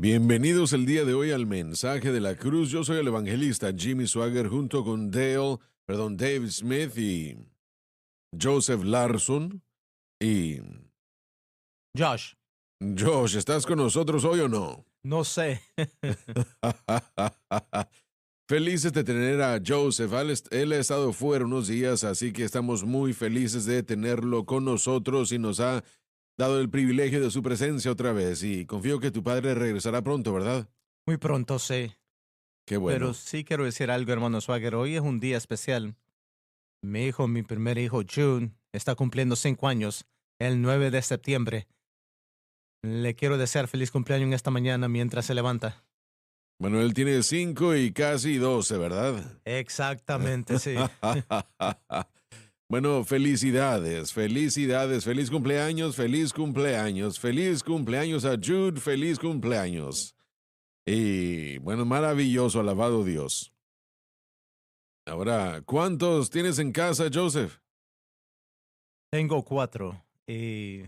Bienvenidos el día de hoy al mensaje de la cruz. Yo soy el evangelista Jimmy Swagger junto con Dave Smith y Joseph Larson. Y Josh, Josh, ¿estás con nosotros hoy o no? no sé. Felices de tener a Joseph. Él ha estado fuera unos días, así que estamos muy felices de tenerlo con nosotros y nos ha dado el privilegio de su presencia otra vez. Y confío que tu padre regresará pronto, ¿verdad? Muy pronto sé. Qué Pero bueno. sí quiero decir algo, hermano Swagger. Hoy es un día especial. Mi primer hijo, June, está cumpliendo 5 años, el 9 de septiembre. Le quiero desear feliz cumpleaños en esta mañana mientras se levanta. Bueno, él tiene 5 y casi 12, ¿verdad? Exactamente, sí. Bueno, felicidades, felicidades, feliz cumpleaños, feliz cumpleaños, feliz cumpleaños a Jude, feliz cumpleaños. Y bueno, maravilloso, alabado Dios. Ahora, ¿cuántos tienes en casa, Joseph? Tengo 4 y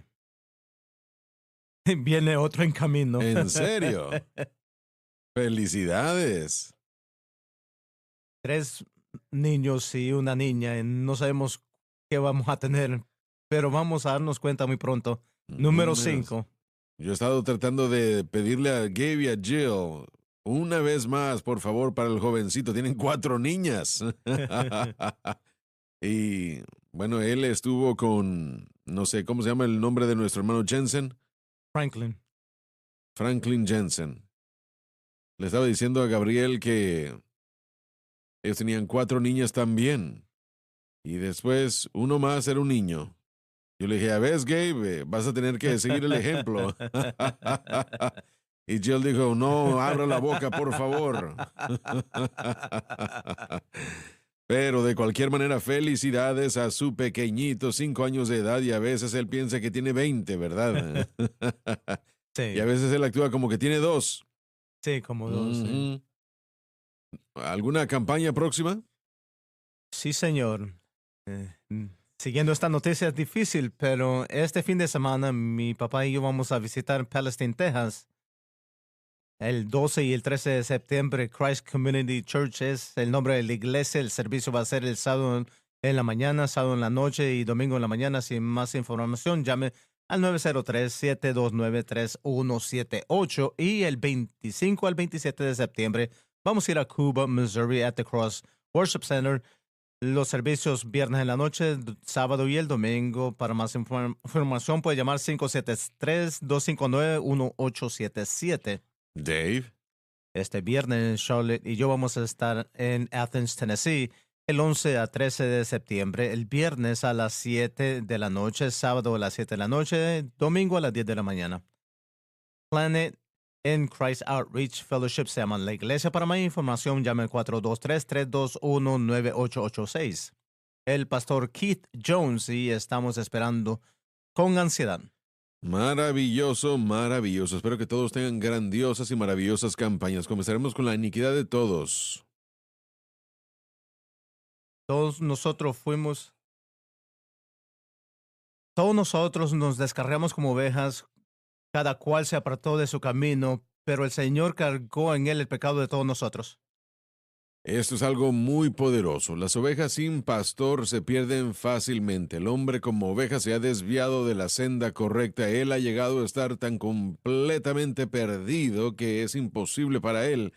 viene otro en camino. ¿En serio? Felicidades. 3 niños y una niña. Y no sabemos qué vamos a tener, pero vamos a darnos cuenta muy pronto. Número Menos. 5. Yo he estado tratando de pedirle a Gabe y a Jill una vez más, por favor, para el jovencito. Tienen 4 niñas. Y bueno, él estuvo con, no sé, ¿cómo se llama el nombre de nuestro hermano Jensen? Franklin. Franklin Jensen. Le estaba diciendo a Gabriel que ellos tenían 4 niñas también. Y después uno más era un niño. Yo le dije, a ver, Gabe, vas a tener que seguir el ejemplo. Y Jill dijo, no, abra la boca, por favor. Pero de cualquier manera, felicidades a su pequeñito, 5 años de edad, y a veces él piensa que tiene 20, ¿verdad? Y a Sí, veces él actúa como que tiene 2. sí, como 2, sí. Ujú. ¿Alguna campaña próxima? Sí, señor. Siguiendo esta noticia es difícil, pero este fin de semana mi papá y yo vamos a visitar Palestine, Texas. El 12 y el 13 de septiembre, Christ Community Church es el nombre de la iglesia. El servicio va a ser el sábado en la mañana, sábado en la noche y domingo en la mañana. Sin más información, llame al 903-729-3178. Y el 25 al 27 de septiembre vamos a ir a Cuba, Missouri, at the Cross Worship Center. Los servicios viernes en la noche, sábado y el domingo. Para más información puede llamar 573-259-1877. Dave. Este viernes, Charlotte y yo vamos a estar en Athens, Tennessee, el 11 a 13 de septiembre, el viernes a las 7 de la noche, sábado a las 7 de la noche, domingo a las 10 de la mañana. Planet in Christ Outreach Fellowship se llama la iglesia. Para más información, llame al 423-321-9886. El pastor Keith Jones y estamos esperando con ansiedad. Maravilloso, maravilloso. Espero que todos tengan grandiosas y maravillosas campañas. Comenzaremos con la iniquidad de todos. Todos nosotros fuimos Todos nosotros nos descarriamos como ovejas, cada cual se apartó de su camino, pero el Señor cargó en él el pecado de todos nosotros. Esto es algo muy poderoso. Las ovejas sin pastor se pierden fácilmente. El hombre como oveja se ha desviado de la senda correcta. Él ha llegado a estar tan completamente perdido que es imposible para él,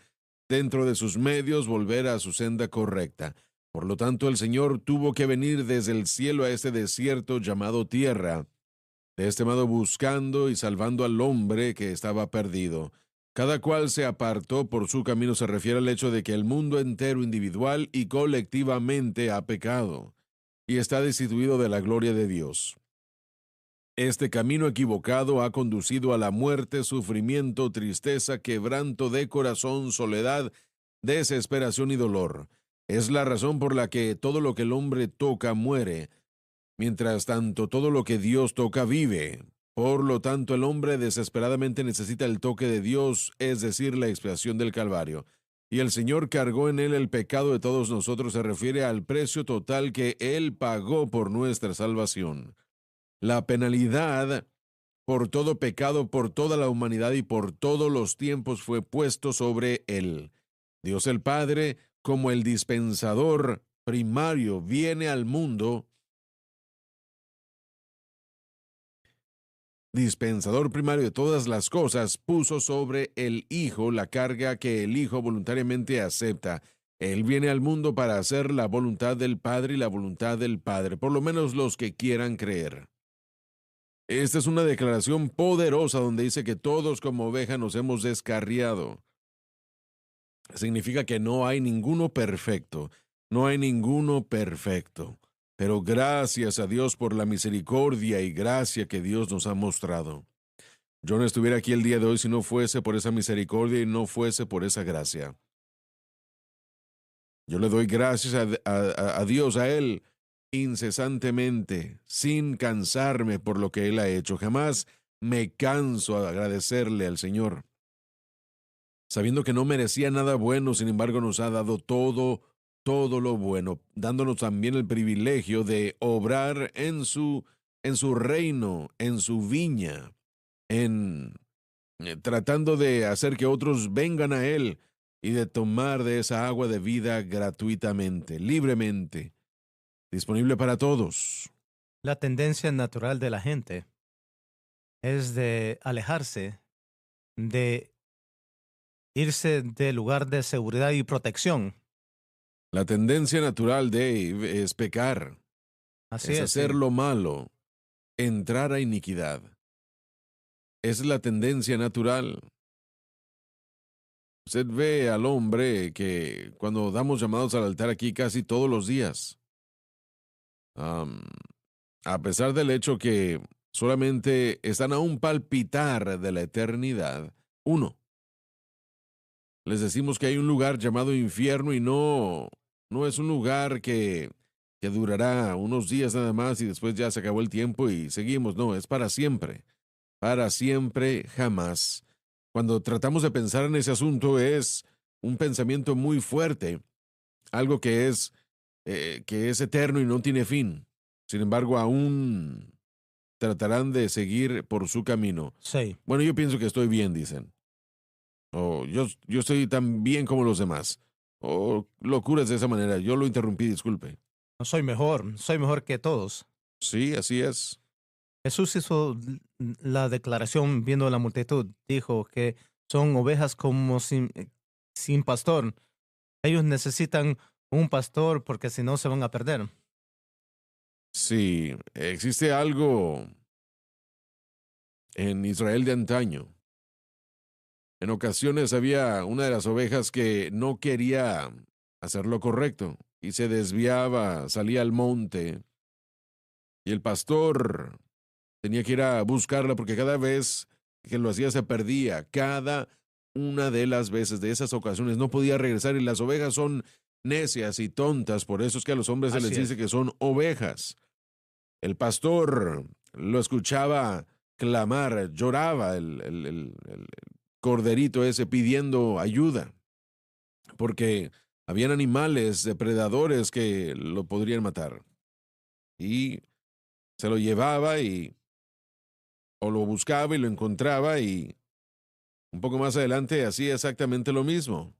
dentro de sus medios, volver a su senda correcta. Por lo tanto, el Señor tuvo que venir desde el cielo a este desierto llamado tierra, de este modo buscando y salvando al hombre que estaba perdido. Cada cual se apartó por su camino se refiere al hecho de que el mundo entero, individual y colectivamente, ha pecado y está destituido de la gloria de Dios. Este camino equivocado ha conducido a la muerte, sufrimiento, tristeza, quebranto de corazón, soledad, desesperación y dolor. Es la razón por la que todo lo que el hombre toca muere. Mientras tanto, todo lo que Dios toca vive. Por lo tanto, el hombre desesperadamente necesita el toque de Dios, es decir, la expiación del Calvario. Y el Señor cargó en él el pecado de todos nosotros, se refiere al precio total que él pagó por nuestra salvación. La penalidad por todo pecado, por toda la humanidad y por todos los tiempos fue puesto sobre él. Dios el Padre, como el dispensador primario, viene al mundo, dispensador primario de todas las cosas, puso sobre el Hijo la carga que el Hijo voluntariamente acepta. Él viene al mundo para hacer la voluntad del Padre y la voluntad del Padre, por lo menos los que quieran creer. Esta es una declaración poderosa donde dice que todos como oveja nos hemos descarriado. Significa que no hay ninguno perfecto, no hay ninguno perfecto. Pero gracias a Dios por la misericordia y gracia que Dios nos ha mostrado. Yo no estuviera aquí el día de hoy si no fuese por esa misericordia y no fuese por esa gracia. Yo le doy gracias a Dios, a Él, incesantemente, sin cansarme por lo que Él ha hecho. Jamás me canso de agradecerle al Señor. Sabiendo que no merecía nada bueno, sin embargo nos ha dado todo lo bueno, dándonos también el privilegio de obrar en su reino, en su viña, en tratando de hacer que otros vengan a Él y de tomar de esa agua de vida gratuitamente, libremente, disponible para todos. La tendencia natural de la gente es de alejarse, de irse del lugar de seguridad y protección. La tendencia natural de es pecar, Así es es, hacer sí. lo malo, entrar a iniquidad. Es la tendencia natural. Usted ve al hombre que cuando damos llamados al altar aquí casi todos los días, am, a pesar del hecho que solamente están a un palpitar de la eternidad, uno, les decimos que hay un lugar llamado infierno y no es un lugar que durará unos días nada más y después ya se acabó el tiempo y seguimos. No, es para siempre, jamás. Cuando tratamos de pensar en ese asunto es un pensamiento muy fuerte, algo que es eterno y no tiene fin. Sin embargo, aún tratarán de seguir por su camino. Sí, Bueno, yo pienso que estoy bien, dicen. O yo estoy tan bien como los demás. O locuras de esa manera. Yo lo interrumpí, disculpe. no soy mejor que todos. Sí, así es. Jesús hizo la declaración viendo a la multitud. Dijo que son ovejas como sin pastor. Ellos necesitan un pastor porque si no se van a perder. Sí, existe algo en Israel de antaño. En ocasiones había una de las ovejas que no quería hacer lo correcto y se desviaba, salía al monte y el pastor tenía que ir a buscarla porque cada vez que lo hacía se perdía. Cada una de las veces de esas ocasiones no podía regresar y las ovejas son necias y tontas, por eso es que a los hombres se les Así dice es. que son ovejas. El pastor lo escuchaba clamar, lloraba el corderito ese pidiendo ayuda, porque habían animales depredadores que lo podrían matar. Y se lo llevaba y o lo buscaba y lo encontraba y un poco más adelante hacía exactamente lo mismo.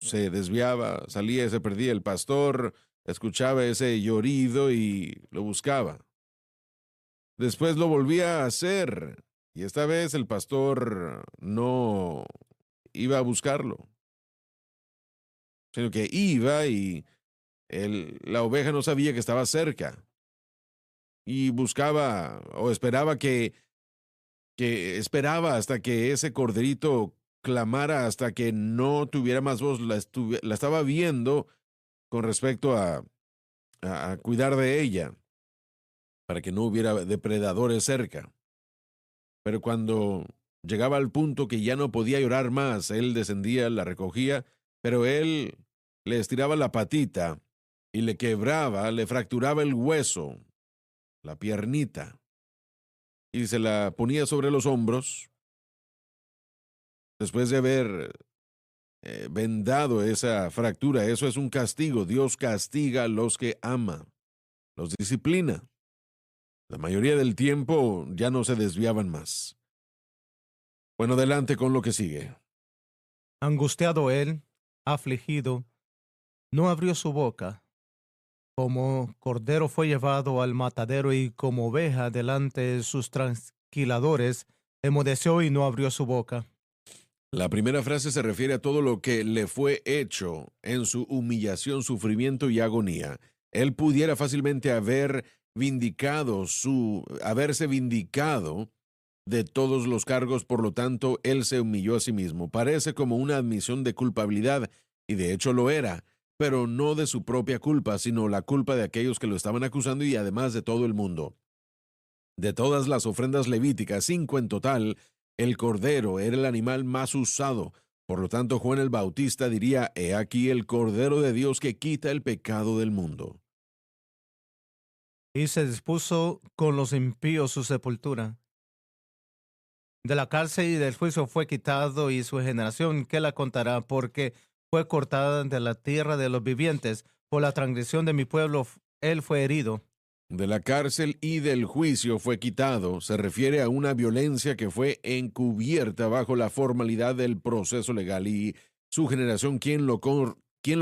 Se desviaba, salía y se perdía. El pastor escuchaba ese llorido y lo buscaba. Después lo volvía a hacer y esta vez el pastor no iba a buscarlo, sino que iba y la oveja no sabía que estaba cerca y buscaba o esperaba que esperaba hasta que ese corderito clamara hasta que no tuviera más voz. La estaba viendo con respecto a cuidar de ella para que no hubiera depredadores cerca. Pero cuando llegaba al punto que ya no podía llorar más, él descendía, la recogía, pero él le estiraba la patita y le quebraba, le fracturaba el hueso, la piernita, y se la ponía sobre los hombros. Después de haber vendado esa fractura, eso es un castigo. Dios castiga a los que ama, los disciplina. La mayoría del tiempo ya no se desviaban más. Bueno, adelante con lo que sigue. Angustiado él, afligido, no abrió su boca. Como cordero fue llevado al matadero y como oveja delante de sus trasquiladores, enmudeció y no abrió su boca. La primera frase se refiere a todo lo que le fue hecho en su humillación, sufrimiento y agonía. Él pudiera fácilmente haberse vindicado de todos los cargos, por lo tanto, él se humilló a sí mismo. Parece como una admisión de culpabilidad, y de hecho lo era, pero no de su propia culpa, sino la culpa de aquellos que lo estaban acusando y además de todo el mundo. De todas las ofrendas levíticas, 5 en total, el cordero era el animal más usado. Por lo tanto, Juan el Bautista diría: He aquí el Cordero de Dios que quita el pecado del mundo. Y se dispuso con los impíos su sepultura. De la cárcel y del juicio fue quitado, y su generación, ¿qué la contará? Porque fue cortada de la tierra de los vivientes. Por la transgresión de mi pueblo, él fue herido. De la cárcel y del juicio fue quitado. Se refiere a una violencia que fue encubierta bajo la formalidad del proceso legal. Y su generación, ¿quién lo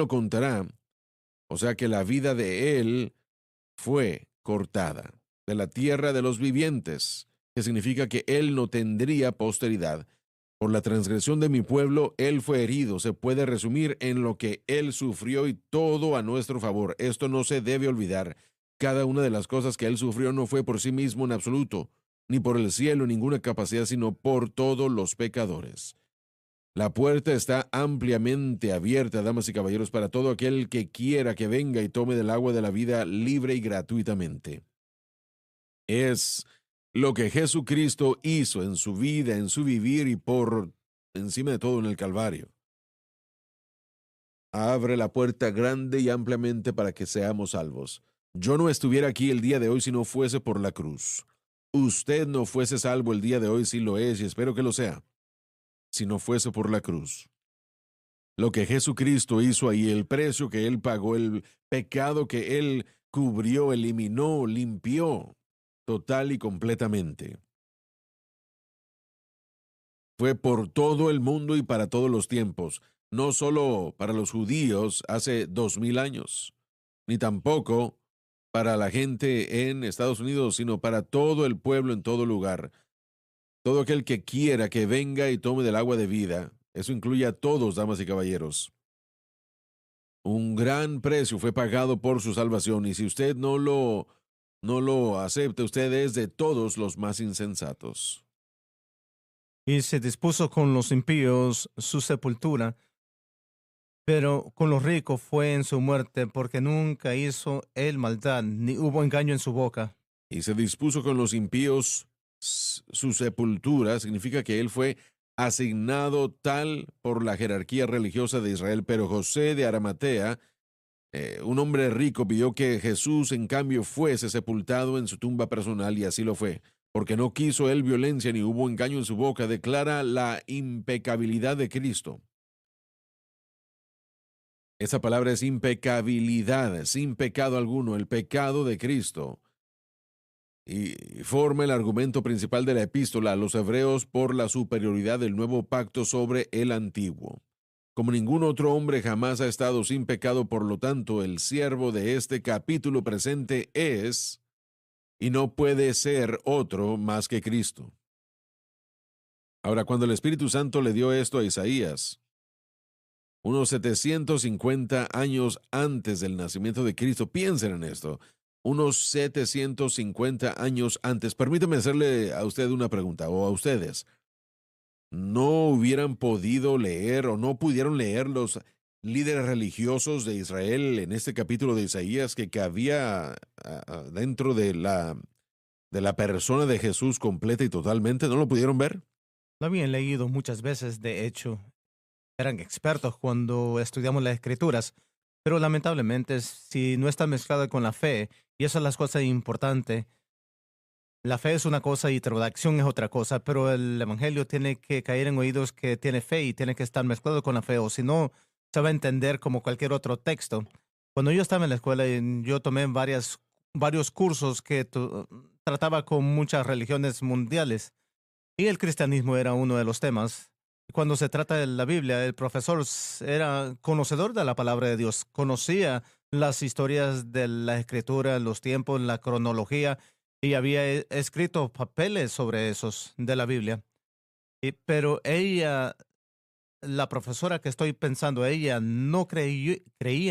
contará? O sea que la vida de él fue cortada de la tierra de los vivientes, que significa que él no tendría posteridad. Por la transgresión de mi pueblo, él fue herido. Se puede resumir en lo que él sufrió, y todo a nuestro favor. Esto no se debe olvidar. Cada una de las cosas que él sufrió no fue por sí mismo en absoluto, ni por el cielo, ninguna capacidad, sino por todos los pecadores. La puerta está ampliamente abierta, damas y caballeros, para todo aquel que quiera que venga y tome del agua de la vida libre y gratuitamente. Es lo que Jesucristo hizo en su vida, en su vivir y por encima de todo en el Calvario. Abre la puerta grande y ampliamente para que seamos salvos. Yo no estuviera aquí el día de hoy si no fuese por la cruz. Usted no fuese salvo el día de hoy, si lo es, y espero que lo sea, si no fuese por la cruz. Lo que Jesucristo hizo ahí, el precio que Él pagó, el pecado que Él cubrió, eliminó, limpió, total y completamente. Fue por todo el mundo y para todos los tiempos, no solo para los judíos hace 2000 años, ni tampoco para la gente en Estados Unidos, sino para todo el pueblo en todo lugar. Todo aquel que quiera que venga y tome del agua de vida, eso incluye a todos, damas y caballeros. Un gran precio fue pagado por su salvación, y si usted no lo acepta, usted es de todos los más insensatos. Y se dispuso con los impíos su sepultura, pero con los ricos fue en su muerte, porque nunca hizo él maldad, ni hubo engaño en su boca. Y se dispuso con los impíos su sepultura, significa que él fue asignado tal por la jerarquía religiosa de Israel, pero José de Arimatea, un hombre rico, pidió que Jesús, en cambio, fuese sepultado en su tumba personal, y así lo fue. Porque no quiso él violencia ni hubo engaño en su boca, declara la impecabilidad de Cristo. Esa palabra es impecabilidad, sin pecado alguno, el pecado de Cristo. Y forma el argumento principal de la epístola a los hebreos por la superioridad del nuevo pacto sobre el antiguo. Como ningún otro hombre jamás ha estado sin pecado, por lo tanto, el siervo de este capítulo presente es, y no puede ser otro más que Cristo. Ahora, cuando el Espíritu Santo le dio esto a Isaías, unos 750 años antes del nacimiento de Cristo, piensen en esto, unos 750 años antes, permítame hacerle a usted una pregunta, o a ustedes. ¿No hubieran podido leer o no pudieron leer los líderes religiosos de Israel en este capítulo de Isaías que había dentro de la persona de Jesús completa y totalmente? ¿No lo pudieron ver? Lo habían leído muchas veces, de hecho, eran expertos cuando estudiamos las escrituras, pero lamentablemente si no está mezclada con la fe, y eso es las cosas importantes, la fe es una cosa y traducción es otra cosa, pero el evangelio tiene que caer en oídos que tiene fe y tiene que estar mezclado con la fe, o si no, se va a entender como cualquier otro texto. Cuando yo estaba en la escuela, yo tomé varios cursos que trataba con muchas religiones mundiales y el cristianismo era uno de los temas. Cuando se trata de la Biblia, el profesor era conocedor de la palabra de Dios, conocía las historias de la escritura, los tiempos, la cronología, y había escrito papeles sobre esos de la Biblia. Pero ella, la profesora que estoy pensando, ella no creía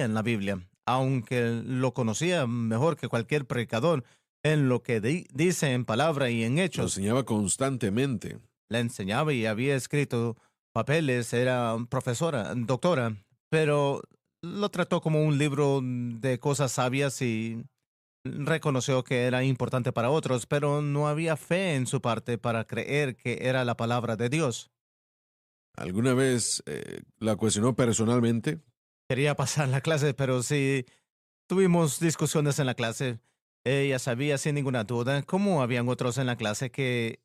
en la Biblia, aunque lo conocía mejor que cualquier predicador en lo que dice en palabra y en Lo hechos. enseñaba constantemente. La enseñaba y había escrito papeles, era profesora, doctora, pero lo trató como un libro de cosas sabias y reconoció que era importante para otros, pero no había fe en su parte para creer que era la palabra de Dios. ¿Alguna vez la cuestionó personalmente? Quería pasar la clase, pero sí tuvimos discusiones en la clase. Ella sabía sin ninguna duda, como habían otros en la clase que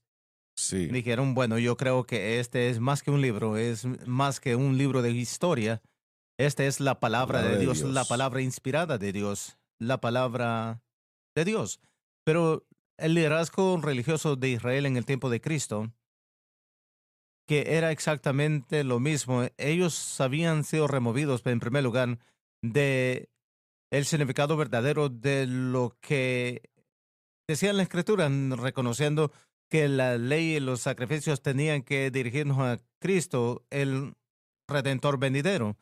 Sí, dijeron, bueno, yo creo que este es más que un libro, es más que un libro de historia. Esta es la palabra palabra de de Dios, la Dios. palabra inspirada de Dios, la palabra de Dios. Pero el liderazgo religioso de Israel en el tiempo de Cristo, que era exactamente lo mismo, ellos habían sido removidos, en primer lugar, de el significado verdadero de lo que decía la Escritura, reconociendo que la ley y los sacrificios tenían que dirigirnos a Cristo, el Redentor venidero.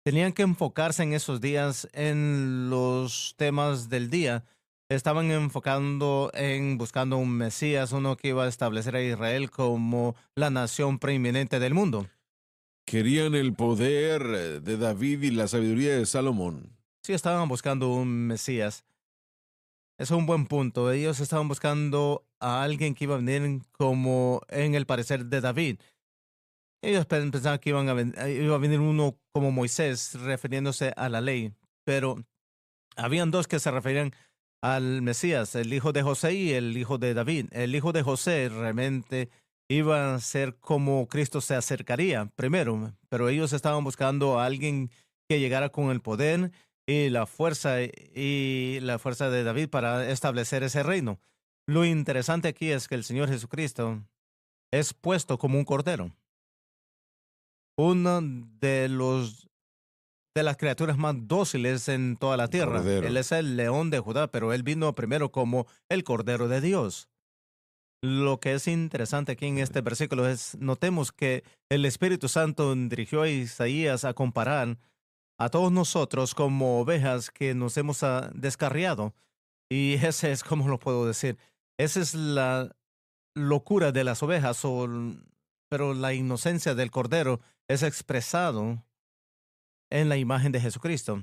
Tenían que enfocarse en esos días en los temas del día. Estaban enfocando en buscando un Mesías, uno que iba a establecer a Israel como la nación preeminente del mundo. Querían el poder de David y la sabiduría de Salomón. Sí, estaban buscando un Mesías. Es un buen punto. Ellos estaban buscando a alguien que iba a venir como en el parecer de David. Ellos pensaban que iba a venir uno como Moisés, refiriéndose a la ley, pero habían dos que se referían al Mesías, el hijo de José y el hijo de David. El hijo de José realmente iba a ser como Cristo se acercaría primero, pero ellos estaban buscando a alguien que llegara con el poder y la fuerza de David para establecer ese reino. Lo interesante aquí es que el Señor Jesucristo es puesto como un cordero, uno de las criaturas más dóciles en toda la Un tierra. Él cordero. es el león de Judá, pero él vino primero como el Cordero de Dios. Lo que es interesante aquí en este versículo es, notemos que el Espíritu Santo dirigió a Isaías a comparar a todos nosotros como ovejas que nos hemos descarriado. Y ese es, ¿cómo lo puedo decir? Esa es la locura de las ovejas, pero la inocencia del Cordero es expresado en la imagen de Jesucristo,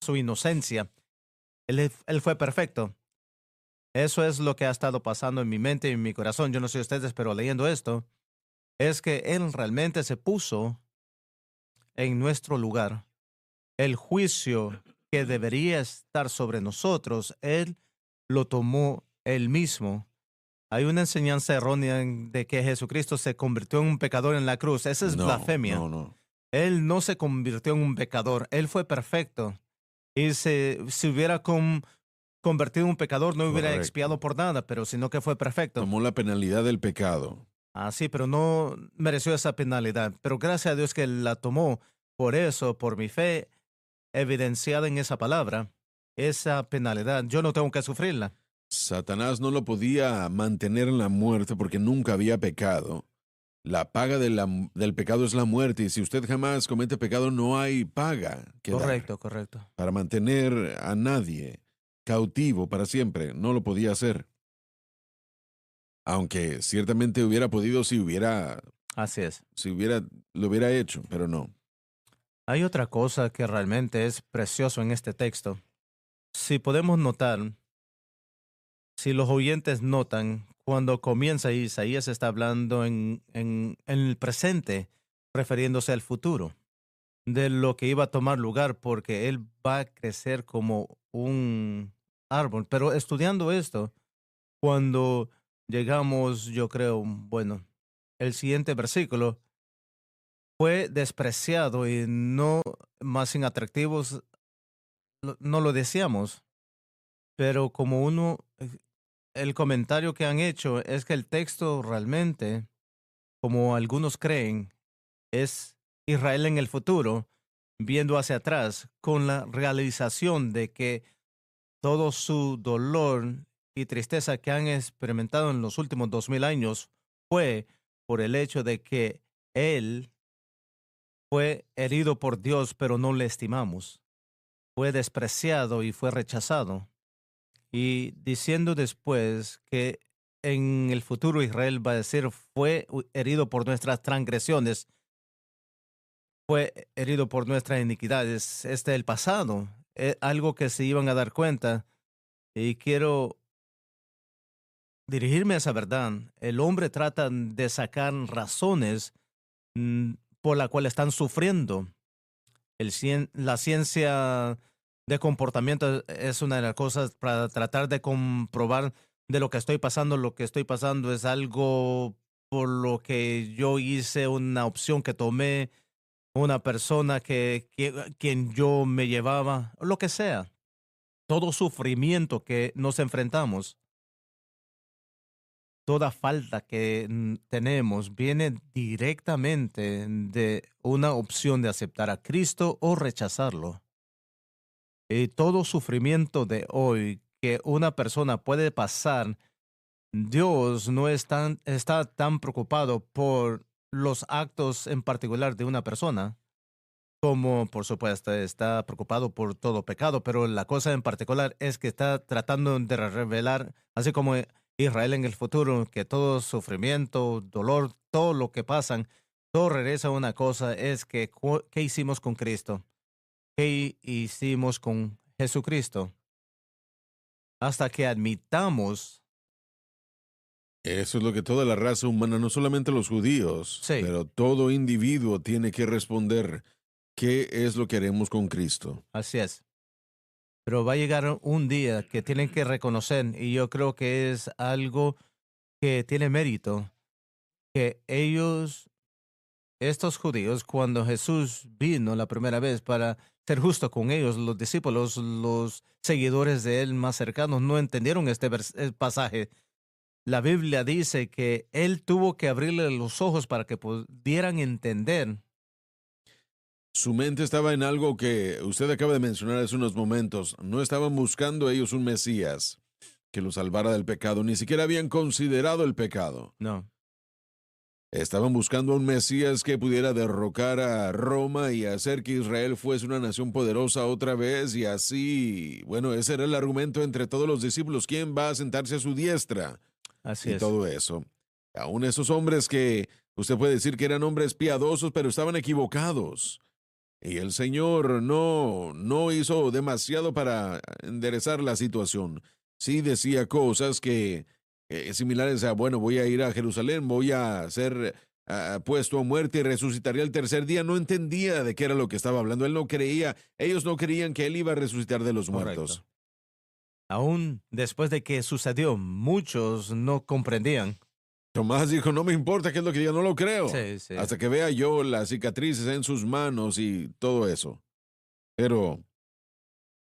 su inocencia. Él fue perfecto. Eso es lo que ha estado pasando en mi mente y en mi corazón. Yo no sé ustedes, pero leyendo esto, es que Él realmente se puso en nuestro lugar. El juicio que debería estar sobre nosotros, Él lo tomó Él mismo. Hay una enseñanza errónea de que Jesucristo se convirtió en un pecador en la cruz. Esa es No, blasfemia. no, no. Él no se convirtió en un pecador. Él fue perfecto. Y si hubiera convertido en un pecador, no hubiera Correcto. expiado por nada, pero sino que fue perfecto. Tomó la penalidad del pecado. Ah, sí, pero no mereció esa penalidad. Pero gracias a Dios que la tomó. Por eso, por mi fe evidenciada en esa palabra, esa penalidad, yo no tengo que sufrirla. Satanás no lo podía mantener en la muerte porque nunca había pecado. La paga del pecado es la muerte y si usted jamás comete pecado no hay paga que dar. Correcto, correcto. Para mantener a nadie cautivo para siempre, no lo podía hacer. Aunque ciertamente hubiera podido Así es. si hubiera, lo hubiera hecho, pero no. Hay otra cosa que realmente es precioso en este texto. Si podemos notar, si los oyentes notan, cuando comienza Isaías está hablando en el presente, refiriéndose al futuro, de lo que iba a tomar lugar, porque él va a crecer como un árbol. Pero estudiando esto, cuando llegamos, yo creo, bueno, el siguiente versículo, fue despreciado y no más inatractivos, no lo decíamos, pero como uno el comentario que han hecho es que el texto realmente, como algunos creen, es Israel en el futuro, viendo hacia atrás, con la realización de que todo su dolor y tristeza que han experimentado en los últimos 2000 años fue por el hecho de que Él fue herido por Dios, pero no le estimamos. Fue despreciado y fue rechazado. Y diciendo después que en el futuro Israel va a decir, fue herido por nuestras transgresiones, fue herido por nuestras iniquidades. Este es el pasado, es algo que se iban a dar cuenta. Y quiero dirigirme a esa verdad. El hombre trata de sacar razones mm, por la cual están sufriendo. La ciencia de comportamiento es una de las cosas para tratar de comprobar de lo que estoy pasando. Lo que estoy pasando es algo por lo que yo hice, una opción que tomé, una persona quien yo me llevaba, lo que sea. Todo sufrimiento que nos enfrentamos, toda falta que tenemos viene directamente de una opción de aceptar a Cristo o rechazarlo. Y todo sufrimiento de hoy que una persona puede pasar, Dios no está tan preocupado por los actos en particular de una persona, como por supuesto está preocupado por todo pecado, pero la cosa en particular es que está tratando de revelar, así como Israel en el futuro, que todo sufrimiento, dolor, todo lo que pasan, todo regresa a una cosa, es que ¿qué hicimos con Cristo? ¿Qué hicimos con Jesucristo? Hasta que admitamos, Eso es lo que toda la raza humana, no solamente los judíos, sí, pero todo individuo tiene que responder. ¿Qué es lo que haremos con Cristo? así es. Pero va a llegar un día que tienen que reconocer, y yo creo que es algo que tiene mérito, que estos judíos, cuando Jesús vino la primera vez para ser justo con ellos, los discípulos, los seguidores de él más cercanos, no entendieron el pasaje. La Biblia dice que él tuvo que abrirle los ojos para que pudieran entender. Su mente estaba en algo que usted acaba de mencionar hace unos momentos. No estaban buscando ellos un Mesías que los salvara del pecado, ni siquiera habían considerado el pecado. No, Estaban buscando a un Mesías que pudiera derrocar a Roma y hacer que Israel fuese una nación poderosa otra vez y así, bueno, ese era el argumento entre todos los discípulos, ¿quién va a sentarse a su diestra? así Y es. todo eso. Aún esos hombres que usted puede decir que eran hombres piadosos, pero estaban equivocados. Y el Señor no hizo demasiado para enderezar la situación. Sí decía cosas que similares a, bueno, voy a ir a Jerusalén, voy a ser puesto a muerte y resucitaré al tercer día. No entendía de qué era lo que estaba hablando. Él no creía, ellos no creían que él iba a resucitar de los Correcto. muertos. Aún después de que sucedió, muchos no comprendían. Tomás dijo, no me importa qué es lo que diga, no lo creo. Sí, sí. Hasta que vea yo las cicatrices en sus manos y todo eso. Pero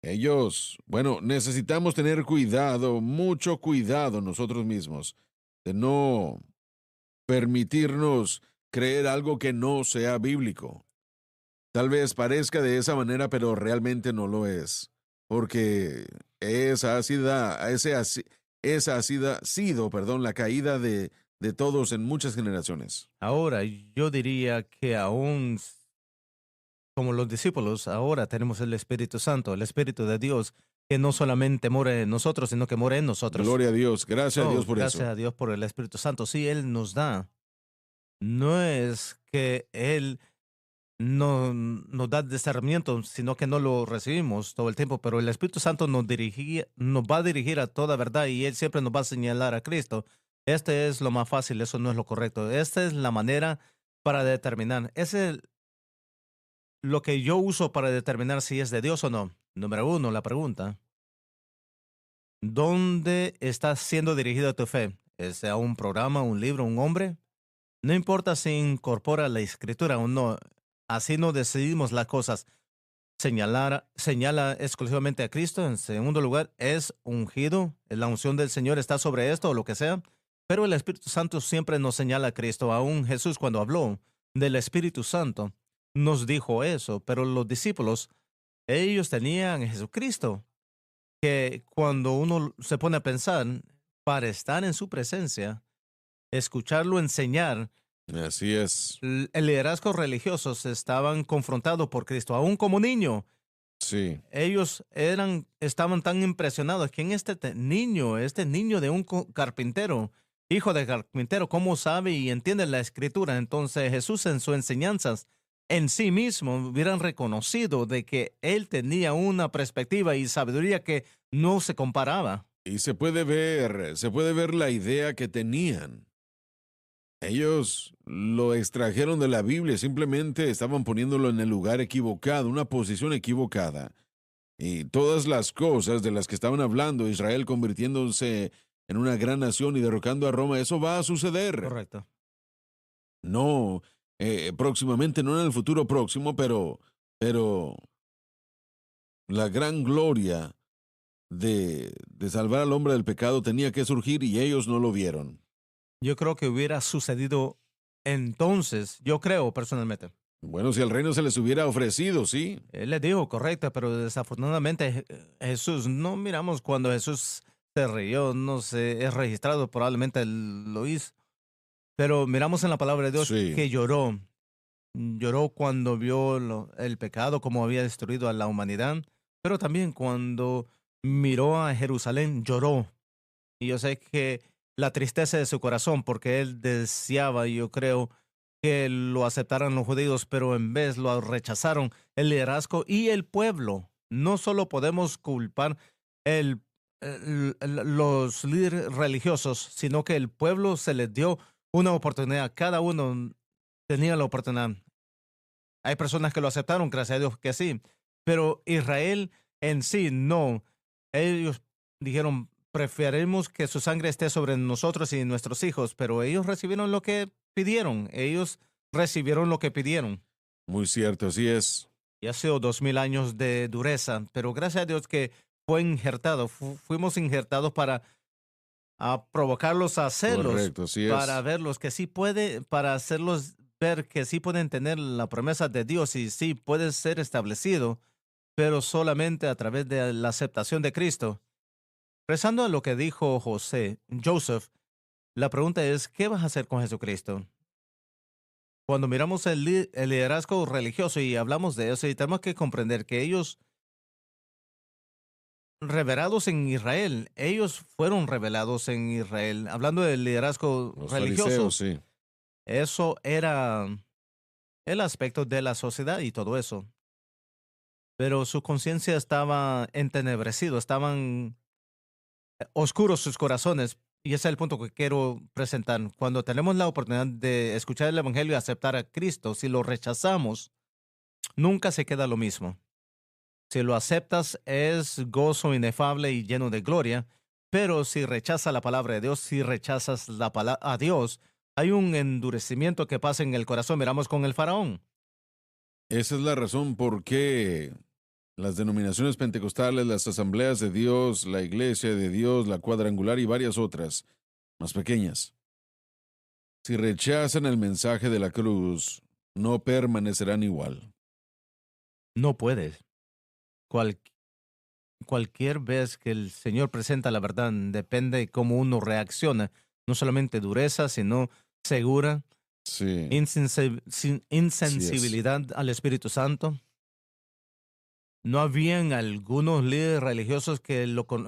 ellos, bueno, necesitamos tener cuidado, mucho cuidado nosotros mismos, de no permitirnos creer algo que no sea bíblico. Tal vez parezca de esa manera, pero realmente no lo es. Porque esa ha sido, perdón, la caída de todos en muchas generaciones. Ahora, yo diría que aún como los discípulos, ahora tenemos el Espíritu Santo, el Espíritu de Dios, que no solamente mora en nosotros, sino que mora en nosotros. Gloria a Dios, gracias a Oh, Dios por gracias eso. a Dios por el Espíritu Santo. Sí, Él nos da. No es que Él no nos da discernimiento, sino que no lo recibimos todo el tiempo, pero el Espíritu Santo nos va a dirigir a toda verdad y Él siempre nos va a señalar a Cristo. Este es lo más fácil, eso no es lo correcto. Esta es la manera para determinar. Ese es lo que yo uso para determinar si es de Dios o no. Número uno, la pregunta. ¿Dónde está siendo dirigida tu fe? ¿Es a un programa, un libro, un hombre? No importa si incorpora la escritura o no. Así no decidimos las cosas. señala exclusivamente a Cristo. En segundo lugar, es ungido. La unción del Señor está sobre esto o lo que sea. Pero el Espíritu Santo siempre nos señala a Cristo. Aún Jesús, cuando habló del Espíritu Santo, nos dijo eso. Pero los discípulos, ellos tenían a Jesucristo, que cuando uno se pone a pensar, para estar en su presencia, escucharlo enseñar, Así es. el liderazgo religioso estaban confrontados por Cristo. Aún como niño, Sí. ellos estaban tan impresionados. ¿Quién es este niño de un carpintero, hijo de carpintero? ¿Cómo sabe y entiende la escritura? Entonces Jesús en sus enseñanzas en sí mismo hubieran reconocido de que él tenía una perspectiva y sabiduría que no se comparaba. Y se puede ver la idea que tenían. Ellos lo extrajeron de la Biblia, simplemente estaban poniéndolo en el lugar equivocado, una posición equivocada. Y todas las cosas de las que estaban hablando, Israel convirtiéndose en una gran nación y derrocando a Roma, eso va a suceder. Correcto. No, próximamente, no en el futuro próximo, pero la gran gloria de salvar al hombre del pecado tenía que surgir y ellos no lo vieron. Yo creo que hubiera sucedido entonces, yo creo personalmente. Bueno, si el reino se les hubiera ofrecido, sí. Él le dijo correcto, pero desafortunadamente Jesús, no miramos cuando Jesús se rió, no sé, es registrado, probablemente él lo hizo, pero miramos en la palabra de Dios Sí, que lloró. Lloró cuando vio el pecado, cómo había destruido a la humanidad, pero también cuando miró a Jerusalén, lloró. Y yo sé que la tristeza de su corazón, porque él deseaba, yo creo, que lo aceptaran los judíos, pero en vez lo rechazaron el liderazgo y el pueblo. No solo podemos culpar el, los líderes religiosos, sino que el pueblo se les dio una oportunidad. Cada uno tenía la oportunidad. Hay personas que lo aceptaron, gracias a Dios que sí, pero Israel en sí no. Ellos dijeron, preferimos que su sangre esté sobre nosotros y nuestros hijos, pero ellos recibieron lo que pidieron. Ellos recibieron lo que pidieron. muy cierto, así es. Y ha sido 2000 años de dureza, pero gracias a Dios que fue injertado. Fuimos injertados para provocarlos a hacerlos, Correcto, así para es. verlos que sí puede, para hacerlos ver que sí pueden tener la promesa de Dios y sí puede ser establecido, pero solamente a través de la aceptación de Cristo. Rezando a lo que dijo Joseph, la pregunta es, ¿qué vas a hacer con Jesucristo? Cuando miramos el liderazgo religioso y hablamos de eso, y tenemos que comprender que ellos, revelados en Israel, ellos fueron revelados en Israel. Hablando del liderazgo Los religioso, fariseos, sí. eso era el aspecto de la sociedad y todo eso. Pero su conciencia estaba entenebrecido, estaban oscuros sus corazones. Y ese es el punto que quiero presentar. Cuando tenemos la oportunidad de escuchar el Evangelio y aceptar a Cristo, si lo rechazamos, nunca se queda lo mismo. Si lo aceptas, es gozo inefable y lleno de gloria. Pero si rechazas la palabra de Dios, si rechazas a Dios, hay un endurecimiento que pasa en el corazón. Miramos con el faraón. Esa es la razón por qué las denominaciones pentecostales, las asambleas de Dios, la iglesia de Dios, la cuadrangular y varias otras, más pequeñas, si rechazan el mensaje de la cruz, no permanecerán igual. No puedes. Cual- Cualquier vez que el Señor presenta la verdad, depende de cómo uno reacciona. No solamente dureza, sino segura, Sí, así es. insensibilidad al Espíritu Santo. No habían algunos líderes religiosos que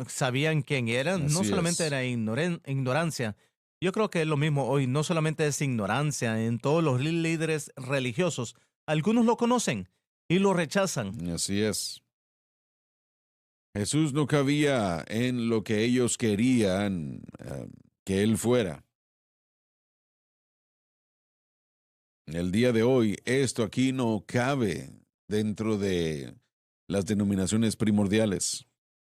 sabían quién eran. No Así solamente es. era ignorancia. Yo creo que es lo mismo hoy. No solamente es ignorancia en todos los líderes religiosos. Algunos lo conocen y lo rechazan. Así es. Jesús no cabía en lo que ellos querían que él fuera. El día de hoy, esto aquí no cabe dentro de las denominaciones primordiales.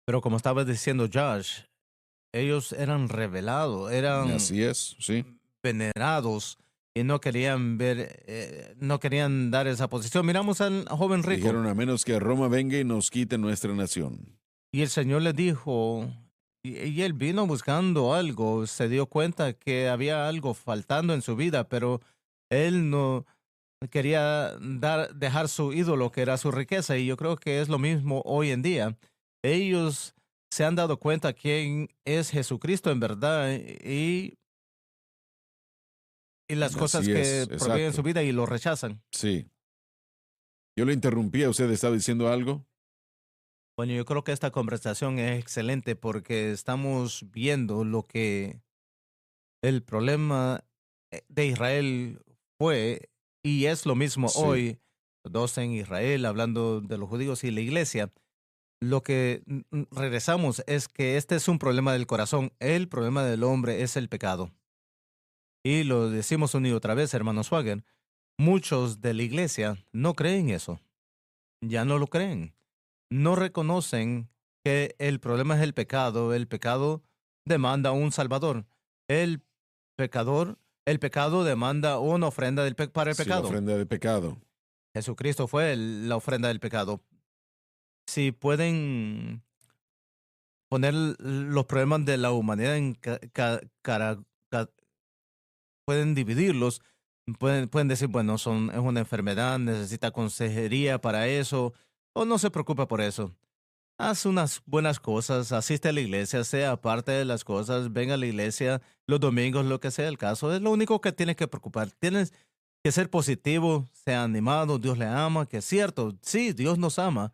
Pero como estaba diciendo Josh, ellos eran revelados, eran Así es, sí. venerados. y no querían ver, no querían dar esa posición. Miramos al joven rico Dijeron, a menos que Roma venga y nos quite nuestra nación. y el Señor le dijo, y él vino buscando algo, se dio cuenta que había algo faltando en su vida, pero él no quería dejar su ídolo, que era su riqueza, y yo creo que es lo mismo hoy en día. Ellos se han dado cuenta quién es Jesucristo en verdad y las cosas Así es, que provienen en su exacto. vida y lo rechazan. Sí. Yo le interrumpí, ¿usted estaba diciendo algo? Bueno, yo creo que esta conversación es excelente porque estamos viendo lo que el problema de Israel fue y es lo mismo Sí, hoy, dos en Israel, hablando de los judíos y la iglesia. Lo que regresamos es que este es un problema del corazón. El problema del hombre es el pecado. Y lo decimos una y otra vez, hermano Swagger. Muchos de la iglesia no creen eso. Ya no lo creen. No reconocen que el problema es el pecado. El pecado demanda un salvador. El pecador, el pecado demanda una ofrenda para el sí, la pecado. ofrenda de pecado. Jesucristo fue la ofrenda del pecado. Si pueden poner los problemas de la humanidad en ca- pueden dividirlos, pueden decir, bueno, es una enfermedad, necesita consejería para eso, o no se preocupa por eso. Haz unas buenas cosas, asiste a la iglesia, sea parte de las cosas, venga a la iglesia los domingos, lo que sea el caso. Es lo único que tienes que preocupar. Tienes que ser positivo, sea animado, Dios le ama, que es cierto, sí, Dios nos ama.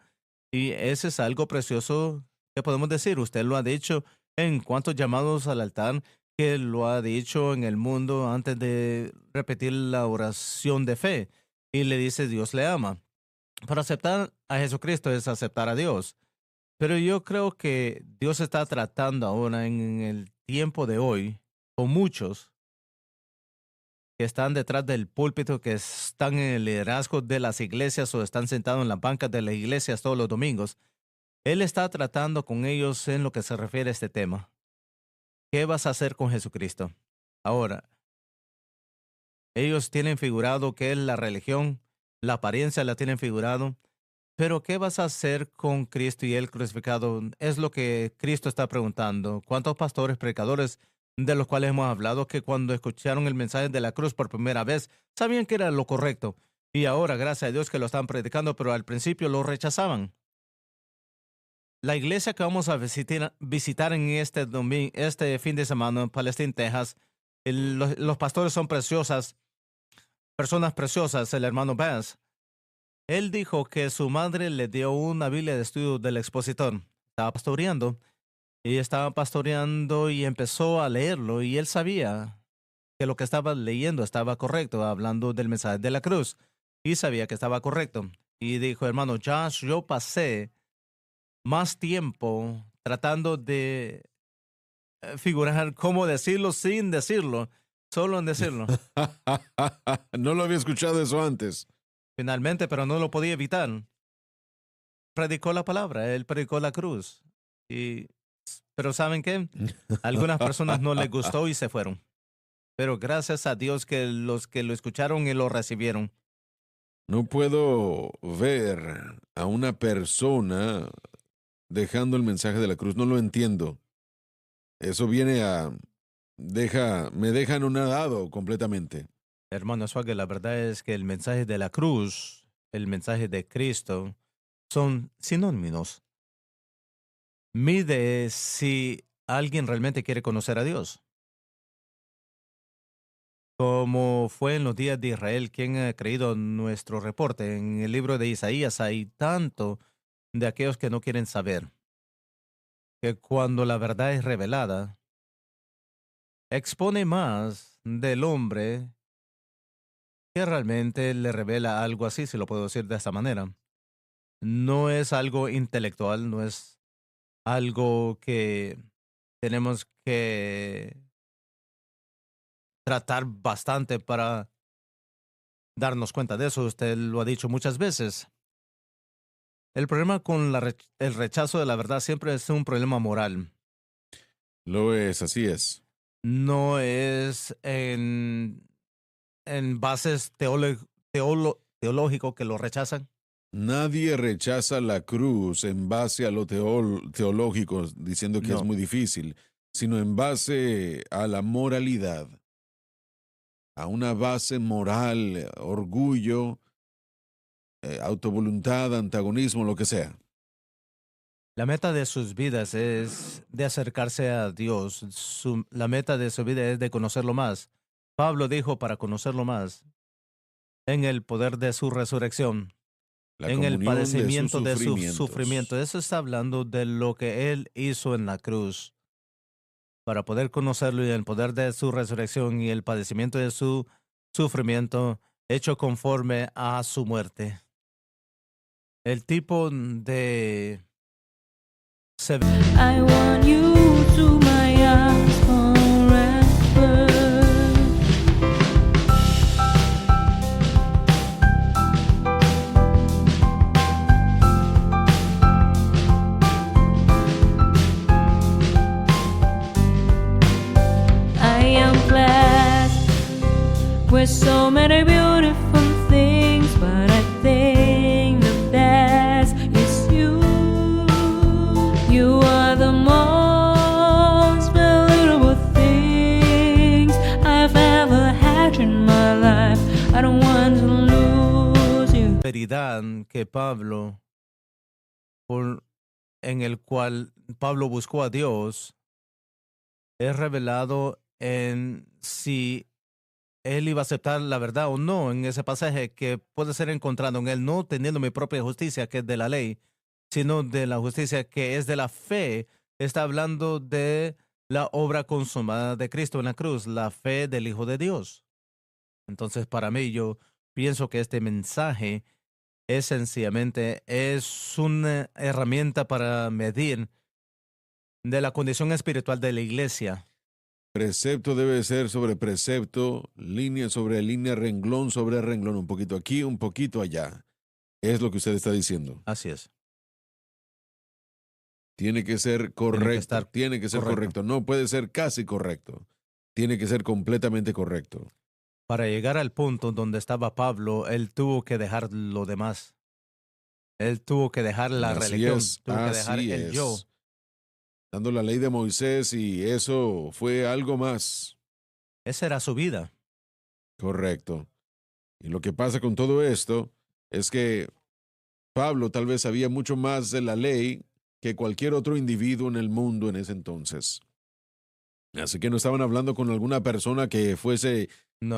Y ese es algo precioso que podemos decir. Usted lo ha dicho en cuantos llamados al altar, que lo ha dicho en el mundo antes de repetir la oración de fe. Y le dice, Dios le ama. Para aceptar a Jesucristo es aceptar a Dios. Pero yo creo que Dios está tratando ahora en el tiempo de hoy con muchos que están detrás del púlpito, que están en el liderazgo de las iglesias o están sentados en las bancas de las iglesias todos los domingos. Él está tratando con ellos en lo que se refiere a este tema. ¿Qué vas a hacer con Jesucristo? Ahora, ellos tienen figurado qué es la religión, la apariencia la tienen figurado, pero ¿qué vas a hacer con Cristo y el crucificado? Es lo que Cristo está preguntando. ¿Cuántos pastores, predicadores de los cuales hemos hablado que cuando escucharon el mensaje de la cruz por primera vez sabían que era lo correcto? Y ahora, gracias a Dios que lo están predicando, pero al principio lo rechazaban. La iglesia que vamos a visitar en este fin de semana en Palestine, Texas, los pastores son preciosas, personas preciosas, el hermano Bass. Él dijo que su madre le dio una Biblia de estudio del expositor. Estaba pastoreando y empezó a leerlo y él sabía que lo que estaba leyendo estaba correcto, hablando del mensaje de la cruz. Y sabía que estaba correcto. Y dijo, hermano Josh, yo pasé más tiempo tratando de figurar cómo decirlo sin decirlo, solo en decirlo. No lo había escuchado eso antes. Finalmente, pero no lo podía evitar. Predicó la palabra, él predicó la cruz. Y, pero ¿saben qué? A algunas personas no les gustó y se fueron. Pero gracias a Dios que los que lo escucharon y lo recibieron. No puedo ver a una persona dejando el mensaje de la cruz. No lo entiendo. Eso viene a... me deja anonadado completamente. Hermano Swagger, la verdad es que el mensaje de la cruz, el mensaje de Cristo, son sinónimos. Mide si alguien realmente quiere conocer a Dios. Como fue en los días de Israel, quien ha creído nuestro reporte. En el libro de Isaías hay tanto de aquellos que no quieren saber, que cuando la verdad es revelada, expone más del hombre que realmente le revela algo así, si lo puedo decir de esta manera. No es algo intelectual, no es algo que tenemos que tratar bastante para darnos cuenta de eso. Usted lo ha dicho muchas veces. El problema con el rechazo de la verdad siempre es un problema moral. Lo es, así es. No es en en bases teológicos que lo rechazan. Nadie rechaza la cruz en base a lo teológico, diciendo que es No. muy difícil, sino en base a la moralidad, a una base moral, orgullo, autovoluntad, antagonismo, lo que sea. La meta de sus vidas es de acercarse a Dios. La meta de su vida es de conocerlo más. Pablo dijo para conocerlo más en el poder de su resurrección, La en el comunión de sus padecimiento de su sufrimiento. sufrimientos. Eso está hablando de lo que Él hizo en la cruz para poder conocerlo y el poder de su resurrección y el padecimiento de su sufrimiento hecho conforme a su muerte. El tipo de... I want you to my arms forever. I am blessed with so many beautiful things, but I think the best is you. You are the most valuable things I've ever had in my life. I don't want to lose you. Sinceridad que Pablo, en el cual Pablo buscó a Dios, es revelado en si él iba a aceptar la verdad o no en ese pasaje que puede ser encontrado en él, no teniendo mi propia justicia que es de la ley, sino de la justicia que es de la fe. Está hablando de la obra consumada de Cristo en la cruz, la fe del Hijo de Dios. Entonces, para mí, yo pienso que este mensaje es sencillamente es una herramienta para medir de la condición espiritual de la iglesia. Precepto debe ser sobre precepto, línea sobre línea, renglón sobre renglón, un poquito aquí, un poquito allá. Es lo que usted está diciendo. Así es. Tiene que ser correcto. estar Tiene que ser correcto. correcto. No puede ser casi correcto. Tiene que ser completamente correcto. Para llegar al punto donde estaba Pablo, él tuvo que dejar lo demás. Él tuvo que dejar la Así religión, es, tuvo que dejar así el yo. es. Dando la ley de Moisés y eso fue algo más. Esa era su vida. Correcto. Y lo que pasa con todo esto es que Pablo tal vez sabía mucho más de la ley que cualquier otro individuo en el mundo en ese entonces. Así que no estaban hablando con alguna persona que fuese No,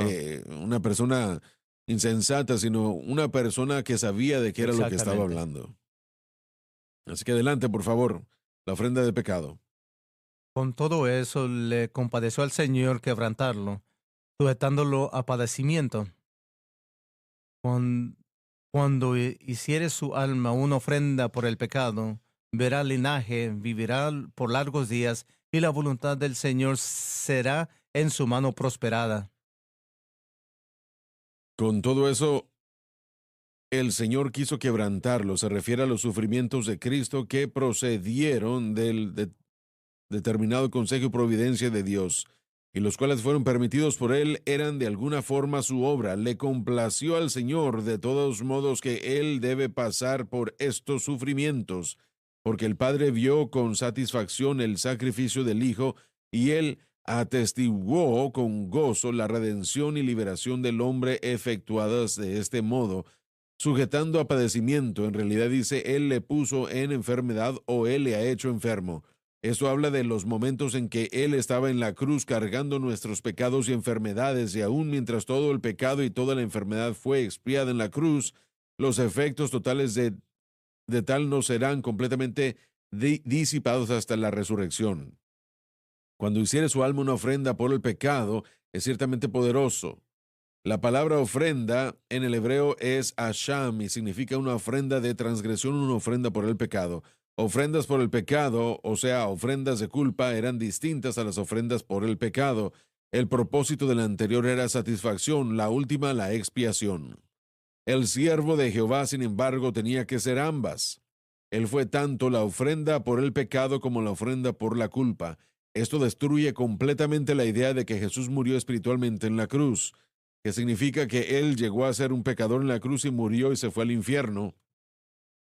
una persona insensata, sino una persona que sabía de qué era lo que estaba exactamente. hablando. Así que adelante, por favor, la ofrenda de pecado. Con todo eso, le compadeció al Señor quebrantarlo, sujetándolo a padecimiento. Cuando hiciere su alma una ofrenda por el pecado, verá linaje, vivirá por largos días, y la voluntad del Señor será en su mano prosperada. Con todo eso, el Señor quiso quebrantarlo. Se refiere a los sufrimientos de Cristo que procedieron del determinado consejo y providencia de Dios, y los cuales fueron permitidos por Él, eran de alguna forma su obra. Le complació al Señor de todos modos que Él debe pasar por estos sufrimientos, porque el Padre vio con satisfacción el sacrificio del Hijo, y Él atestiguó con gozo la redención y liberación del hombre efectuadas de este modo, sujetando a padecimiento. En realidad dice, Él le puso en enfermedad o Él le ha hecho enfermo. Eso habla de los momentos en que Él estaba en la cruz cargando nuestros pecados y enfermedades, y aún mientras todo el pecado y toda la enfermedad fue expiada en la cruz, los efectos totales de tal no serán completamente disipados hasta la resurrección. Cuando hiciere su alma una ofrenda por el pecado, es ciertamente poderoso. La palabra ofrenda en el hebreo es asham y significa una ofrenda de transgresión, una ofrenda por el pecado. Ofrendas por el pecado, o sea, ofrendas de culpa, eran distintas a las ofrendas por el pecado. El propósito de la anterior era satisfacción, la última la expiación. El siervo de Jehová, sin embargo, tenía que ser ambas. Él fue tanto la ofrenda por el pecado como la ofrenda por la culpa. Esto destruye completamente la idea de que Jesús murió espiritualmente en la cruz. que significa que Él llegó a ser un pecador en la cruz y murió y se fue al infierno,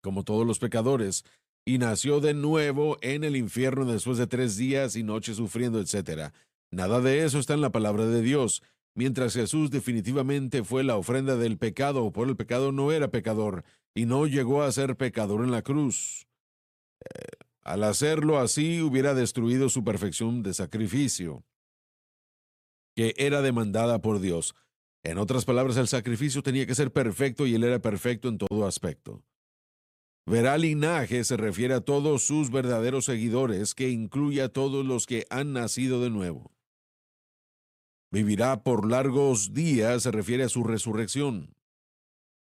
como todos los pecadores, y nació de nuevo en el infierno después de 3 días y noches sufriendo, etc. Nada de eso está en la palabra de Dios. Mientras Jesús definitivamente fue la ofrenda del pecado, por el pecado no era pecador, y no llegó a ser pecador en la cruz. Al hacerlo así, hubiera destruido su perfección de sacrificio, que era demandada por Dios. En otras palabras, el sacrificio tenía que ser perfecto y Él era perfecto en todo aspecto. Verá linaje se refiere a todos sus verdaderos seguidores, que incluye a todos los que han nacido de nuevo. Vivirá por largos días se refiere a su resurrección.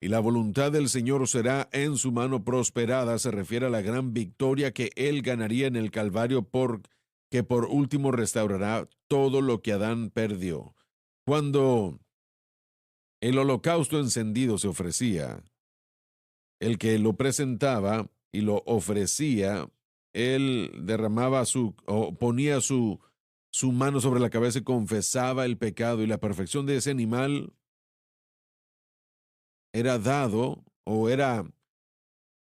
Y la voluntad del Señor será en su mano prosperada se refiere a la gran victoria que Él ganaría en el Calvario, que por último restaurará todo lo que Adán perdió. Cuando el holocausto encendido se ofrecía, el que lo presentaba y lo ofrecía, él derramaba ponía su mano sobre la cabeza y confesaba el pecado, y la perfección de ese animal era dado o era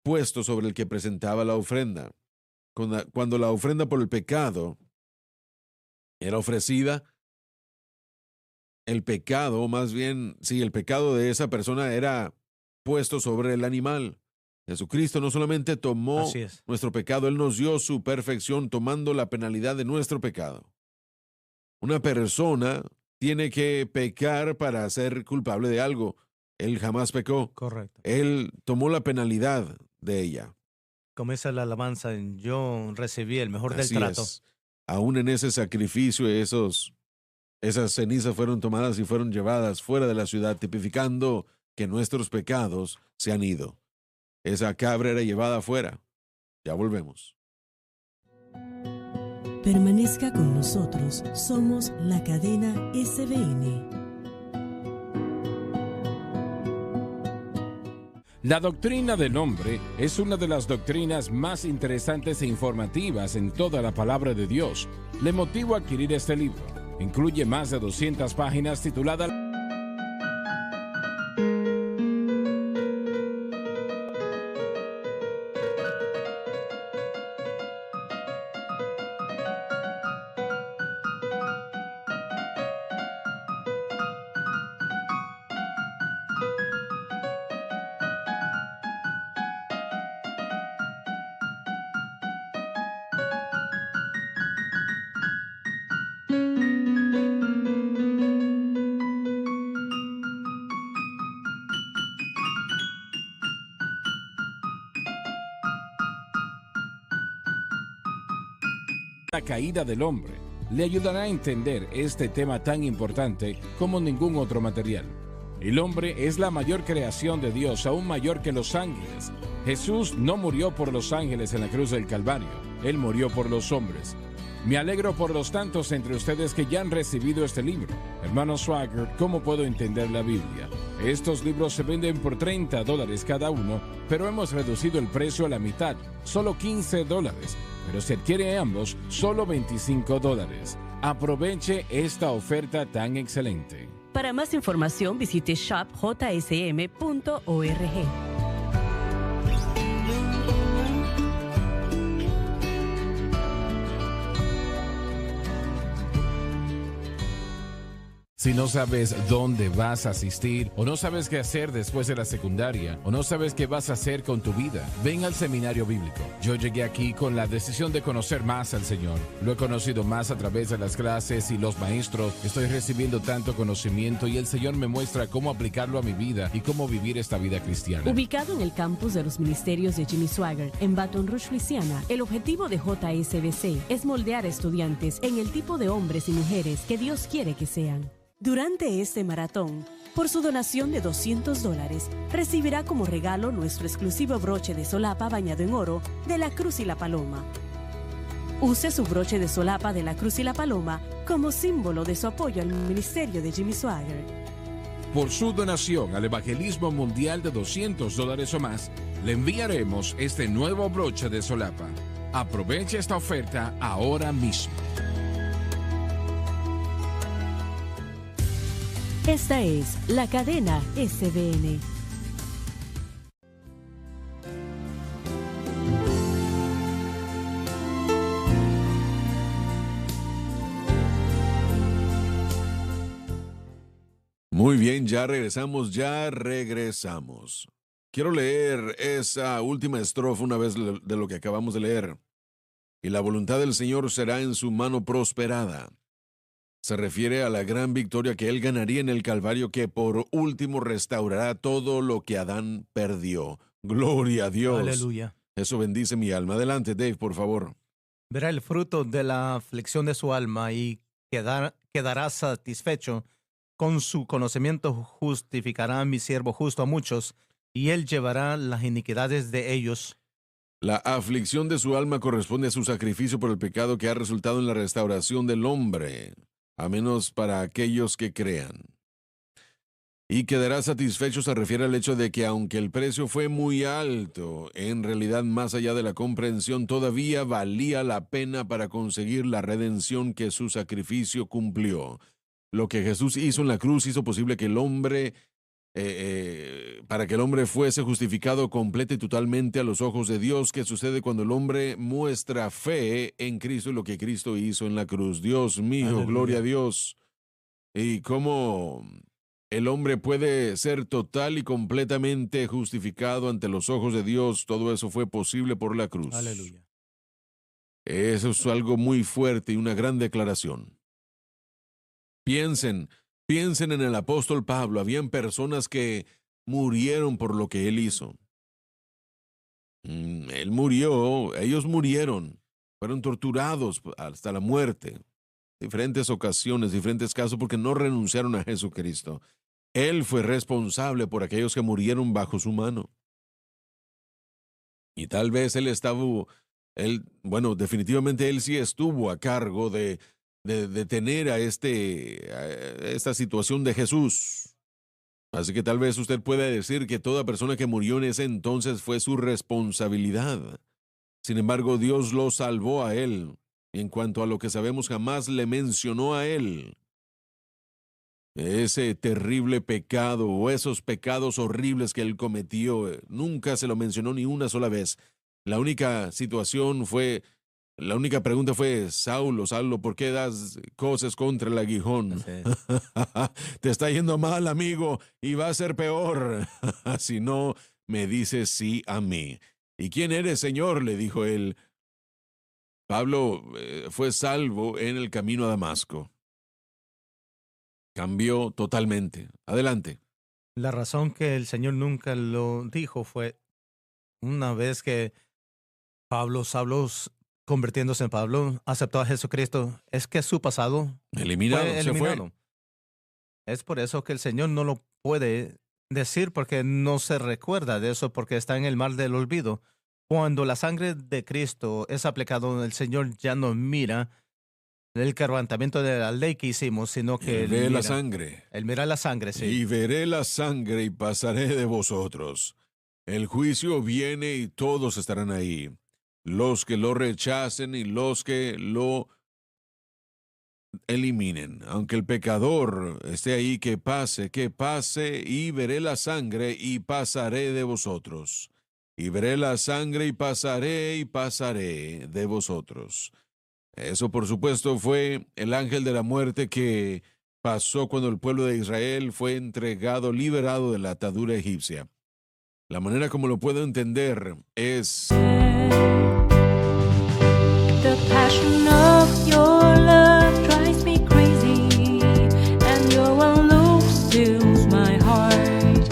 puesto sobre el que presentaba la ofrenda. Cuando la ofrenda por el pecado era ofrecida, el pecado, más bien, sí, el pecado de esa persona era puesto sobre el animal. Jesucristo no solamente tomó nuestro pecado, Él nos dio su perfección tomando la penalidad de nuestro pecado. Una persona tiene que pecar para ser culpable de algo. Él jamás pecó. Correcto. Él tomó la penalidad de ella. Comienza la alabanza, yo recibí el mejor Así del trato. es. Aún en ese sacrificio, esas cenizas fueron tomadas y fueron llevadas fuera de la ciudad, tipificando que nuestros pecados se han ido. Esa cabra era llevada afuera. Ya volvemos. Permanezca con nosotros. Somos la cadena SBN. La doctrina del hombre es una de las doctrinas más interesantes e informativas en toda la palabra de Dios. Le motivo a adquirir este libro. Incluye más de 200 páginas titulada La caída del hombre. Le ayudará a entender este tema tan importante como ningún otro material. El hombre es la mayor creación de Dios, aún mayor que los ángeles. Jesús no murió por los ángeles en la cruz del Calvario, Él murió por los hombres. Me alegro por los tantos entre ustedes que ya han recibido este libro. Hermano Swagger, ¿cómo puedo entender la Biblia? Estos libros se venden por $30 cada uno, pero hemos reducido el precio a la mitad, solo $15. Pero si adquiere ambos, solo $25. Aproveche esta oferta tan excelente. Para más información, visite shopjsm.org. Si no sabes dónde vas a asistir, o no sabes qué hacer después de la secundaria, o no sabes qué vas a hacer con tu vida, ven al seminario bíblico. Yo llegué aquí con la decisión de conocer más al Señor. Lo he conocido más a través de las clases y los maestros. Estoy recibiendo tanto conocimiento y el Señor me muestra cómo aplicarlo a mi vida y cómo vivir esta vida cristiana. Ubicado en el campus de los ministerios de Jimmy Swaggart en Baton Rouge, Luisiana, el objetivo de JSBC es moldear a estudiantes en el tipo de hombres y mujeres que Dios quiere que sean. Durante este maratón, por su donación de $200, recibirá como regalo nuestro exclusivo broche de solapa bañado en oro de la Cruz y la Paloma. Use su broche de solapa de la Cruz y la Paloma como símbolo de su apoyo al ministerio de Jimmy Swaggart. Por su donación al evangelismo mundial de $200 o más, le enviaremos este nuevo broche de solapa. Aproveche esta oferta ahora mismo. Esta es la cadena SBN. Muy bien, ya regresamos. Quiero leer esa última estrofa una vez de lo que acabamos de leer. Y la voluntad del Señor será en su mano prosperada. Se refiere a la gran victoria que él ganaría en el Calvario, que por último restaurará todo lo que Adán perdió. Gloria a Dios. Aleluya. Eso bendice mi alma. Adelante, Dave, por favor. Verá el fruto de la aflicción de su alma y quedará satisfecho. Con su conocimiento justificará a mi siervo justo a muchos, y él llevará las iniquidades de ellos. La aflicción de su alma corresponde a su sacrificio por el pecado que ha resultado en la restauración del hombre, a menos para aquellos que crean. Y quedará satisfecho se refiere al hecho de que aunque el precio fue muy alto, en realidad más allá de la comprensión todavía valía la pena para conseguir la redención que su sacrificio cumplió. Lo que Jesús hizo en la cruz hizo posible que el hombre, para que el hombre fuese justificado completa y totalmente a los ojos de Dios, que sucede cuando el hombre muestra fe en Cristo y lo que Cristo hizo en la cruz. Dios mío, Aleluya. Gloria a Dios. Y cómo el hombre puede ser total y completamente justificado ante los ojos de Dios, todo eso fue posible por la cruz. Aleluya. Eso es algo muy fuerte y una gran declaración. Piensen en el apóstol Pablo. Habían personas que murieron por lo que él hizo. Él murió, ellos murieron, fueron torturados hasta la muerte. Diferentes ocasiones, diferentes casos, porque no renunciaron a Jesucristo. Él fue responsable por aquellos que murieron bajo su mano. Y tal vez definitivamente él sí estuvo a cargo de tener a esta situación de Jesús. Así que tal vez usted pueda decir que toda persona que murió en ese entonces fue su responsabilidad. Sin embargo, Dios lo salvó a él. Y en cuanto a lo que sabemos, jamás le mencionó a él ese terrible pecado o esos pecados horribles que él cometió. Nunca se lo mencionó ni una sola vez. La única pregunta fue: Saulo, ¿por qué das cosas contra el aguijón? Sí. Te está yendo mal, amigo, y va a ser peor. Si no, me dices sí a mí. ¿Y quién eres, Señor?, le dijo él. Pablo fue salvo en el camino a Damasco. Cambió totalmente. Adelante. La razón que el Señor nunca lo dijo fue una vez que Saulo, convirtiéndose en Pablo, aceptó a Jesucristo, es que su pasado Eliminado, fue se fue. eliminado. Es por eso que el Señor no lo puede decir, porque no se recuerda de eso, porque está en el mar del olvido. Cuando la sangre de Cristo es aplicada, el Señor ya no mira el quebrantamiento de la ley que hicimos, sino que Él ve la sangre. Él mira la sangre, sí. Y veré la sangre y pasaré de vosotros. El juicio viene y todos estarán ahí. Los que lo rechacen y los que lo eliminen. Aunque el pecador esté ahí, que pase, y veré la sangre y pasaré de vosotros. Y veré la sangre y pasaré de vosotros. Eso, por supuesto, fue el ángel de la muerte que pasó cuando el pueblo de Israel fue entregado, liberado de la atadura egipcia. La manera como lo puedo entender es: The passion of your love drives me crazy, and your one look steals my heart.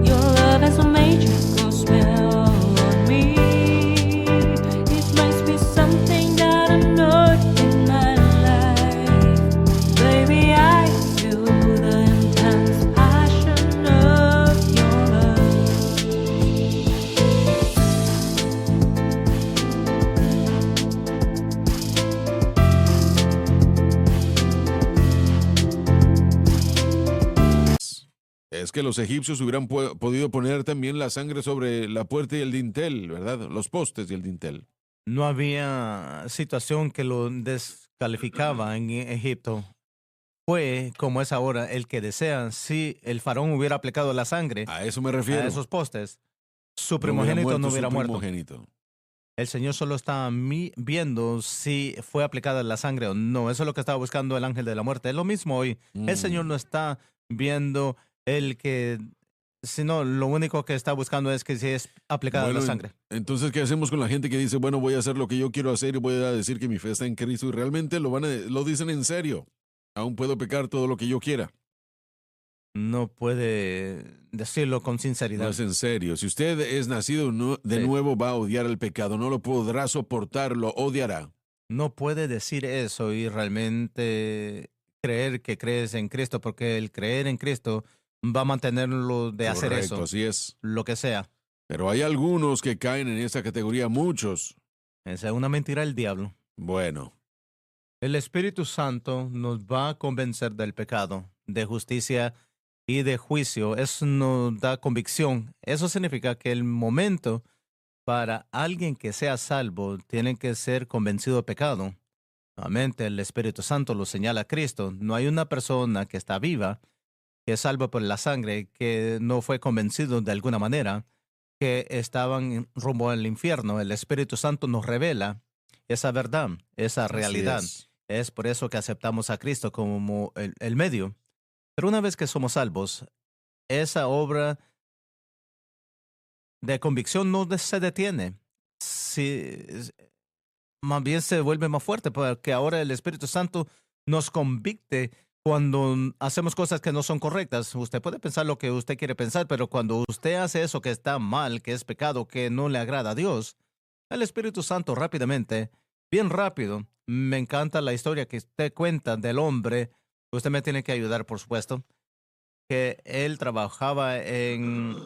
Your love has a magical spell on me. It makes me something that I'm not in my life. Baby, I feel the intense passion of your love. Es que los egipcios hubieran podido poner también la sangre sobre la puerta y el dintel, ¿verdad? Los postes y el dintel. No había situación que lo descalificaba en Egipto. fue, como es ahora, el que desea. Si el faraón hubiera aplicado la sangre A eso me refiero. a esos postes, su No hubiera primogénito no su hubiera muerto. primogénito. El Señor solo está viendo si fue aplicada la sangre o no. Eso es lo que estaba buscando el ángel de la muerte. Es lo mismo hoy. El Señor Mm. no está viendo el que, sino lo único que está buscando es que si es aplicada Bueno, la sangre. entonces, ¿qué hacemos con la gente que dice, bueno, voy a hacer lo que yo quiero hacer y voy a decir que mi fe está en Cristo y realmente lo dicen en serio? Aún puedo pecar todo lo que yo quiera. No puede decirlo con No sinceridad. es en serio. Si usted es nacido de Sí. nuevo, va a odiar el pecado. No lo podrá soportar, lo odiará. No puede decir eso y realmente creer que crees en Cristo, porque el creer en Cristo va a mantenerlo de hacer Correcto, eso, así es. lo que sea. Pero hay algunos que caen en esa categoría, muchos. Esa es una mentira del diablo. Bueno, El Espíritu Santo nos va a convencer del pecado, de justicia y de juicio. Eso nos da convicción. Eso significa que el momento para alguien que sea salvo tiene que ser convencido de pecado. Nuevamente, el Espíritu Santo lo señala a Cristo. No hay una persona que está viva, que es salva por la sangre, que no fue convencido de alguna manera, que estaban rumbo al infierno. El Espíritu Santo nos revela esa verdad, esa así realidad. es. Es por eso que aceptamos a Cristo como el medio. Pero una vez que somos salvos, esa obra de convicción no se detiene. Más bien se vuelve más fuerte, porque ahora el Espíritu Santo nos convicte cuando hacemos cosas que no son correctas. Usted puede pensar lo que usted quiere pensar, pero cuando usted hace eso que está mal, que es pecado, que no le agrada a Dios, el Espíritu Santo rápidamente, bien rápido, me encanta la historia que usted cuenta del hombre. Usted me tiene que ayudar, por supuesto, que él trabajaba en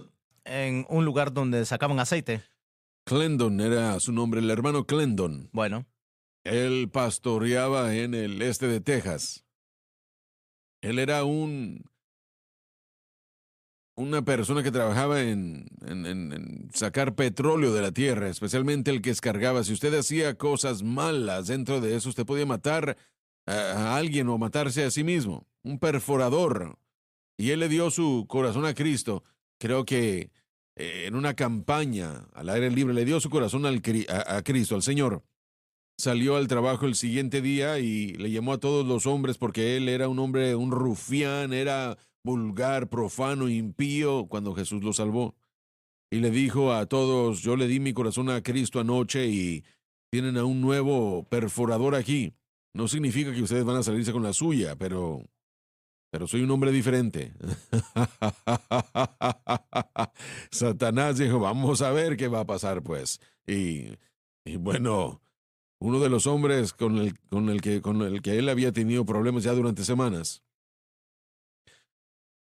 un lugar donde sacaban aceite. Clendon era su nombre, el hermano Clendon. Bueno, Él pastoreaba en el este de Texas. Él era una persona que trabajaba en sacar petróleo de la tierra, especialmente el que escargaba. Si usted hacía cosas malas dentro de eso, usted podía matar a alguien o matarse a sí mismo. Un perforador. Y él le dio su corazón a Cristo. Creo que en una campaña al aire libre le dio su corazón a Cristo, al Señor. Salió al trabajo el siguiente día y le llamó a todos los hombres porque él era un hombre, un rufián, era vulgar, profano, impío, cuando Jesús lo salvó. Y le dijo a todos, yo le di mi corazón a Cristo anoche y tienen a un nuevo perforador aquí. No significa que ustedes van a salirse con la suya, pero soy un hombre diferente. Satanás dijo, vamos a ver qué va a pasar, pues. Y bueno, uno de los hombres con el que él había tenido problemas ya durante semanas,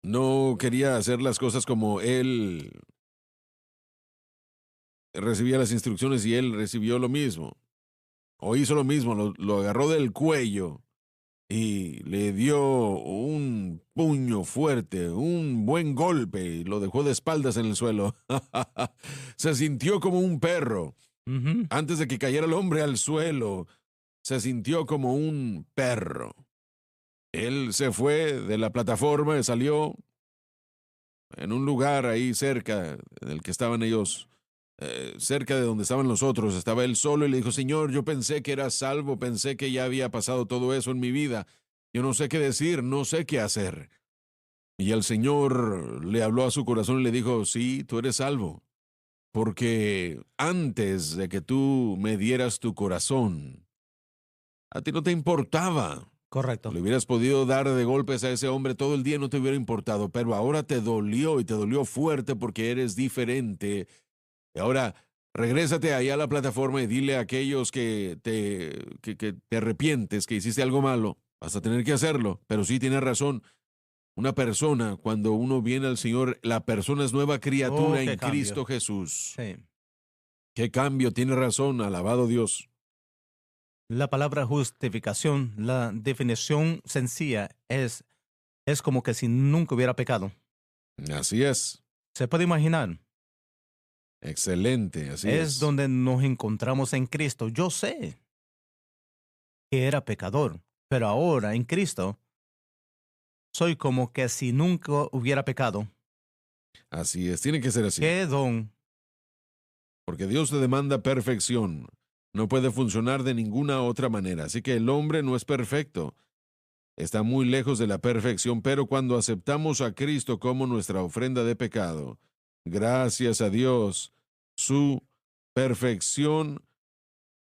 no quería hacer las cosas como él recibía las instrucciones y él recibió lo mismo. O hizo lo mismo, lo agarró del cuello y le dio un puño fuerte, un buen golpe y lo dejó de espaldas en el suelo. Se sintió como un perro. ujú, Antes de que cayera el hombre al suelo, se sintió como un perro. Él se fue de la plataforma, salió en un lugar ahí cerca del que estaban ellos, cerca de donde estaban los otros. Estaba él solo y le dijo, Señor, yo pensé que era salvo, pensé que ya había pasado todo eso en mi vida. Yo no sé qué decir, no sé qué hacer. Y el Señor le habló a su corazón y le dijo, sí, tú eres salvo. Porque antes de que tú me dieras tu corazón, a ti no te importaba. correcto. Le hubieras podido dar de golpes a ese hombre todo el día, no te hubiera importado, pero ahora te dolió y te dolió fuerte porque eres diferente. Y ahora, regrésate ahí a la plataforma y dile a aquellos que te arrepientes, que hiciste algo malo. Vas a tener que hacerlo, pero sí tienes razón. Una persona, cuando uno viene al Señor, la persona es nueva criatura qué en cambio. Cristo Jesús. Sí. Qué cambio, tiene razón, alabado Dios. La palabra justificación, la definición sencilla es como que si nunca hubiera pecado. Así es. ¿Se puede imaginar? Excelente, así Es donde nos encontramos en Cristo. Yo sé que era pecador, pero ahora en Cristo soy como que si nunca hubiera pecado. Así es, tiene que ser así. ¡Qué don! Porque Dios te demanda perfección. No puede funcionar de ninguna otra manera. Así que el hombre no es perfecto. Está muy lejos de la perfección, pero cuando aceptamos a Cristo como nuestra ofrenda de pecado, gracias a Dios, su perfección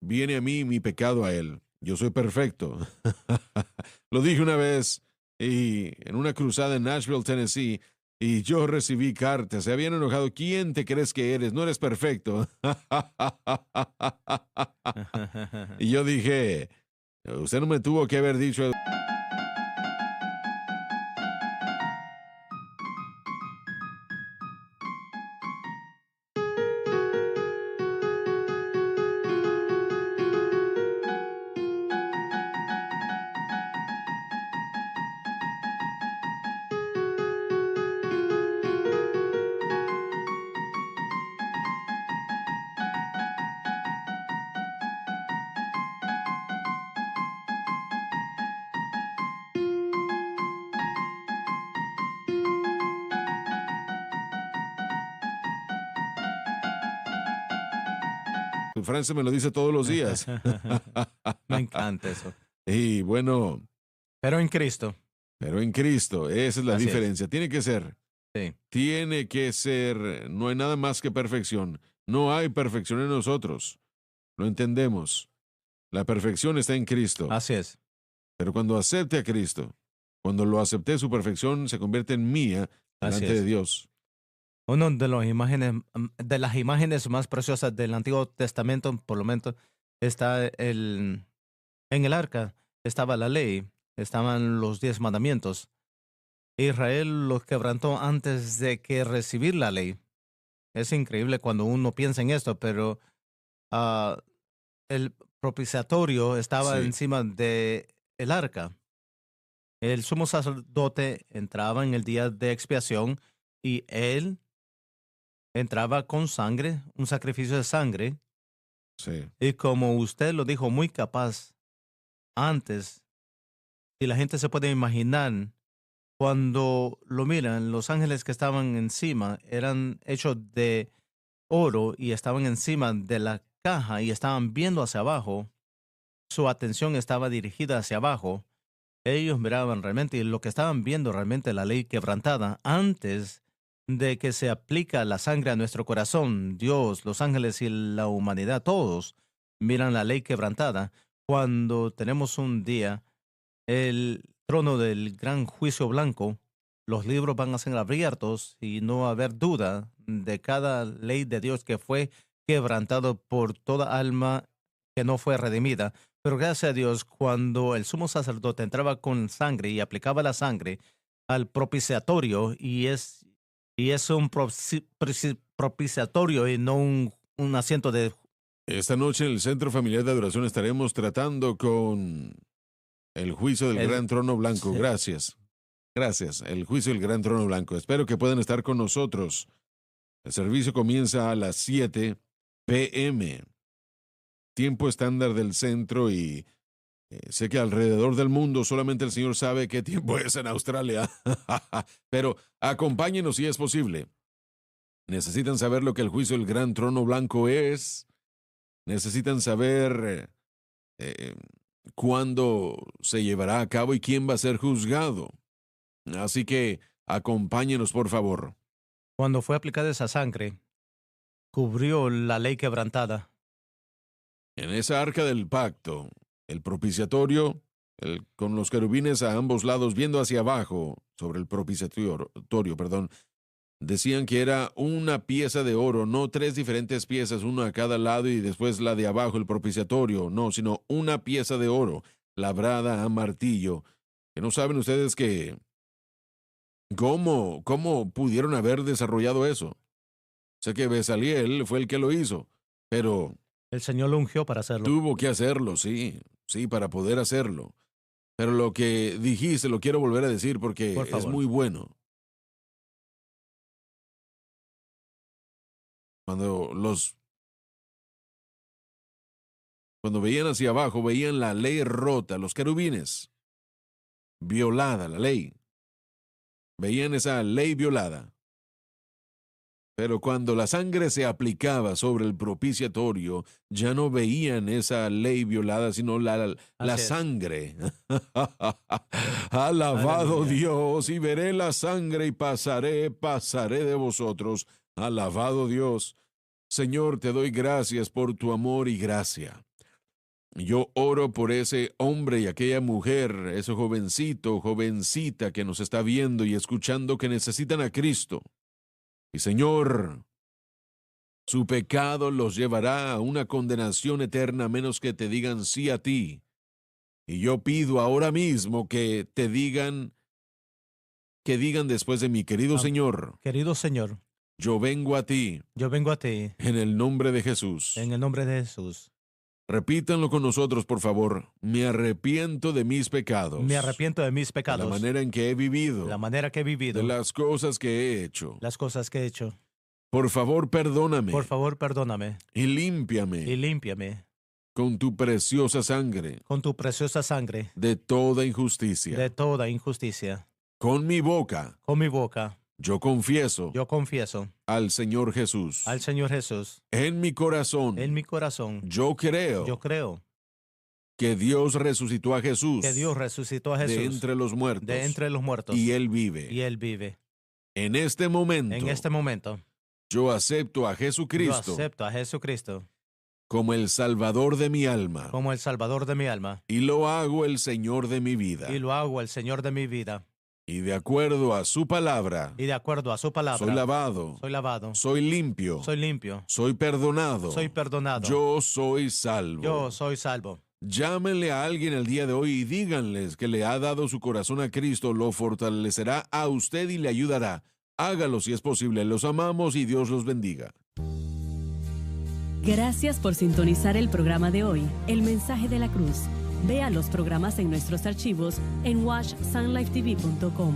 viene a mí y mi pecado a Él. Yo soy perfecto. Lo dije una vez y en una cruzada en Nashville, Tennessee, y yo recibí cartas. Se habían enojado. ¿Quién te crees que eres? No eres perfecto. Y yo dije, usted no me tuvo que haber dicho. Francia me lo dice todos los días. Me encanta eso. Y bueno, Pero en Cristo. pero en Cristo, esa es la Así es. diferencia. Sí. Tiene que ser, no hay nada más que perfección. No hay perfección en nosotros. Lo entendemos. La perfección está en Cristo. Así es. Pero cuando acepte a Cristo, cuando lo acepté, su perfección se convierte en mía Así delante de es. Dios. Una de de las imágenes más preciosas del Antiguo Testamento, por lo menos, está en el arca, estaba la ley, estaban los 10 mandamientos. Israel los quebrantó antes de que recibir la ley. Es increíble cuando uno piensa en esto, pero ah, el propiciatorio estaba Sí. encima de el arca. El sumo sacerdote entraba en el día de expiación y él entraba con sangre, un sacrificio de sangre, Sí. y como usted lo dijo, muy capaz antes, y la gente se puede imaginar, cuando lo miran, los ángeles que estaban encima eran hechos de oro y estaban encima de la caja y estaban viendo hacia abajo, su atención estaba dirigida hacia abajo, ellos miraban realmente y lo que estaban viendo realmente la ley quebrantada antes de que se aplica la sangre a nuestro corazón. Dios, los ángeles y la humanidad, todos miran la ley quebrantada. Cuando tenemos un día el trono del gran juicio blanco, los libros van a ser abiertos y no va a haber duda de cada ley de Dios que fue quebrantado por toda alma que no fue redimida. Pero gracias a Dios, cuando el sumo sacerdote entraba con sangre y aplicaba la sangre al propiciatorio, y es un propiciatorio y no un asiento de... Esta noche en el Centro Familiar de Adoración estaremos tratando con el juicio del El- Gran Trono Blanco. Sí. Gracias. Gracias. El juicio del Gran Trono Blanco. Espero que puedan estar con nosotros. El servicio comienza a las 7 p.m. Tiempo estándar del centro y sé que alrededor del mundo solamente el Señor sabe qué tiempo es en Australia. Pero acompáñenos si es posible. Necesitan saber lo que el juicio del Gran Trono Blanco es. Necesitan saber eh, cuándo se llevará a cabo y quién va a ser juzgado. Así que acompáñenos, por favor. Cuando fue aplicada esa sangre, cubrió la ley quebrantada. En esa arca del pacto, el propiciatorio, con los querubines a ambos lados viendo hacia abajo sobre el propiciatorio, perdón, decían que era una pieza de oro, no tres diferentes piezas, una a cada lado y después la de abajo, el propiciatorio, no, sino una pieza de oro labrada a martillo. Que no saben ustedes que cómo pudieron haber desarrollado eso. Sé que Bezaliel fue el que lo hizo, pero El Señor lo ungió para hacerlo. tuvo que hacerlo, sí, sí, para poder hacerlo. Pero lo que dijiste lo quiero volver a decir porque Por es favor. muy bueno. Cuando cuando veían hacia abajo, veían la ley rota, los querubines, violada la ley. veían esa ley violada. Pero cuando la sangre se aplicaba sobre el propiciatorio, ya no veían esa ley violada, sino la Así es. sangre. Alabado Aleluya. Dios, y veré la sangre y pasaré de vosotros. Alabado Dios. Señor, te doy gracias por tu amor y gracia. Yo oro por ese hombre y aquella mujer, ese jovencito, jovencita que nos está viendo y escuchando que necesitan a Cristo. Y Señor, su pecado los llevará a una condenación eterna a menos que te digan sí a ti. Y yo pido ahora mismo que digan después de mí, querido Señor, Querido Señor, yo vengo a ti yo vengo a ti en el nombre de Jesús. en el nombre de Jesús. Repítanlo con nosotros, por favor. Me arrepiento de mis pecados. Me arrepiento de mis De pecados, la manera en que he vivido. la manera que he vivido, De las cosas que he hecho. las cosas que he hecho. Por favor, perdóname. Por favor, perdóname Y límpiame y límpiame con tu preciosa sangre con tu preciosa sangre de toda injusticia. de toda injusticia. Con mi boca Con mi boca yo confieso yo confieso al Señor Jesús. al Señor Jesús. En mi corazón En mi corazón yo creo yo creo que Dios resucitó a Jesús que Dios resucitó a Jesús de entre los muertos. de entre los muertos y Él vive. y Él vive. En este momento En este momento yo acepto a yo Jesucristo acepto a Jesucristo como el Salvador de mi alma. como el Salvador de mi alma Y lo hago el Señor de mi vida. y lo hago el Señor de mi vida. Y de acuerdo a su palabra, Y de acuerdo a su palabra, soy lavado, soy lavado, soy limpio, soy limpio, soy perdonado, soy perdonado, yo soy salvo. yo soy salvo. Llámenle a alguien el día de hoy y díganles que le ha dado su corazón a Cristo, lo fortalecerá a usted y le ayudará. Hágalo si es posible. Los amamos y Dios los bendiga. Gracias por sintonizar el programa de hoy, El Mensaje de la Cruz. Vea los programas en nuestros archivos en washsunlifetv.com.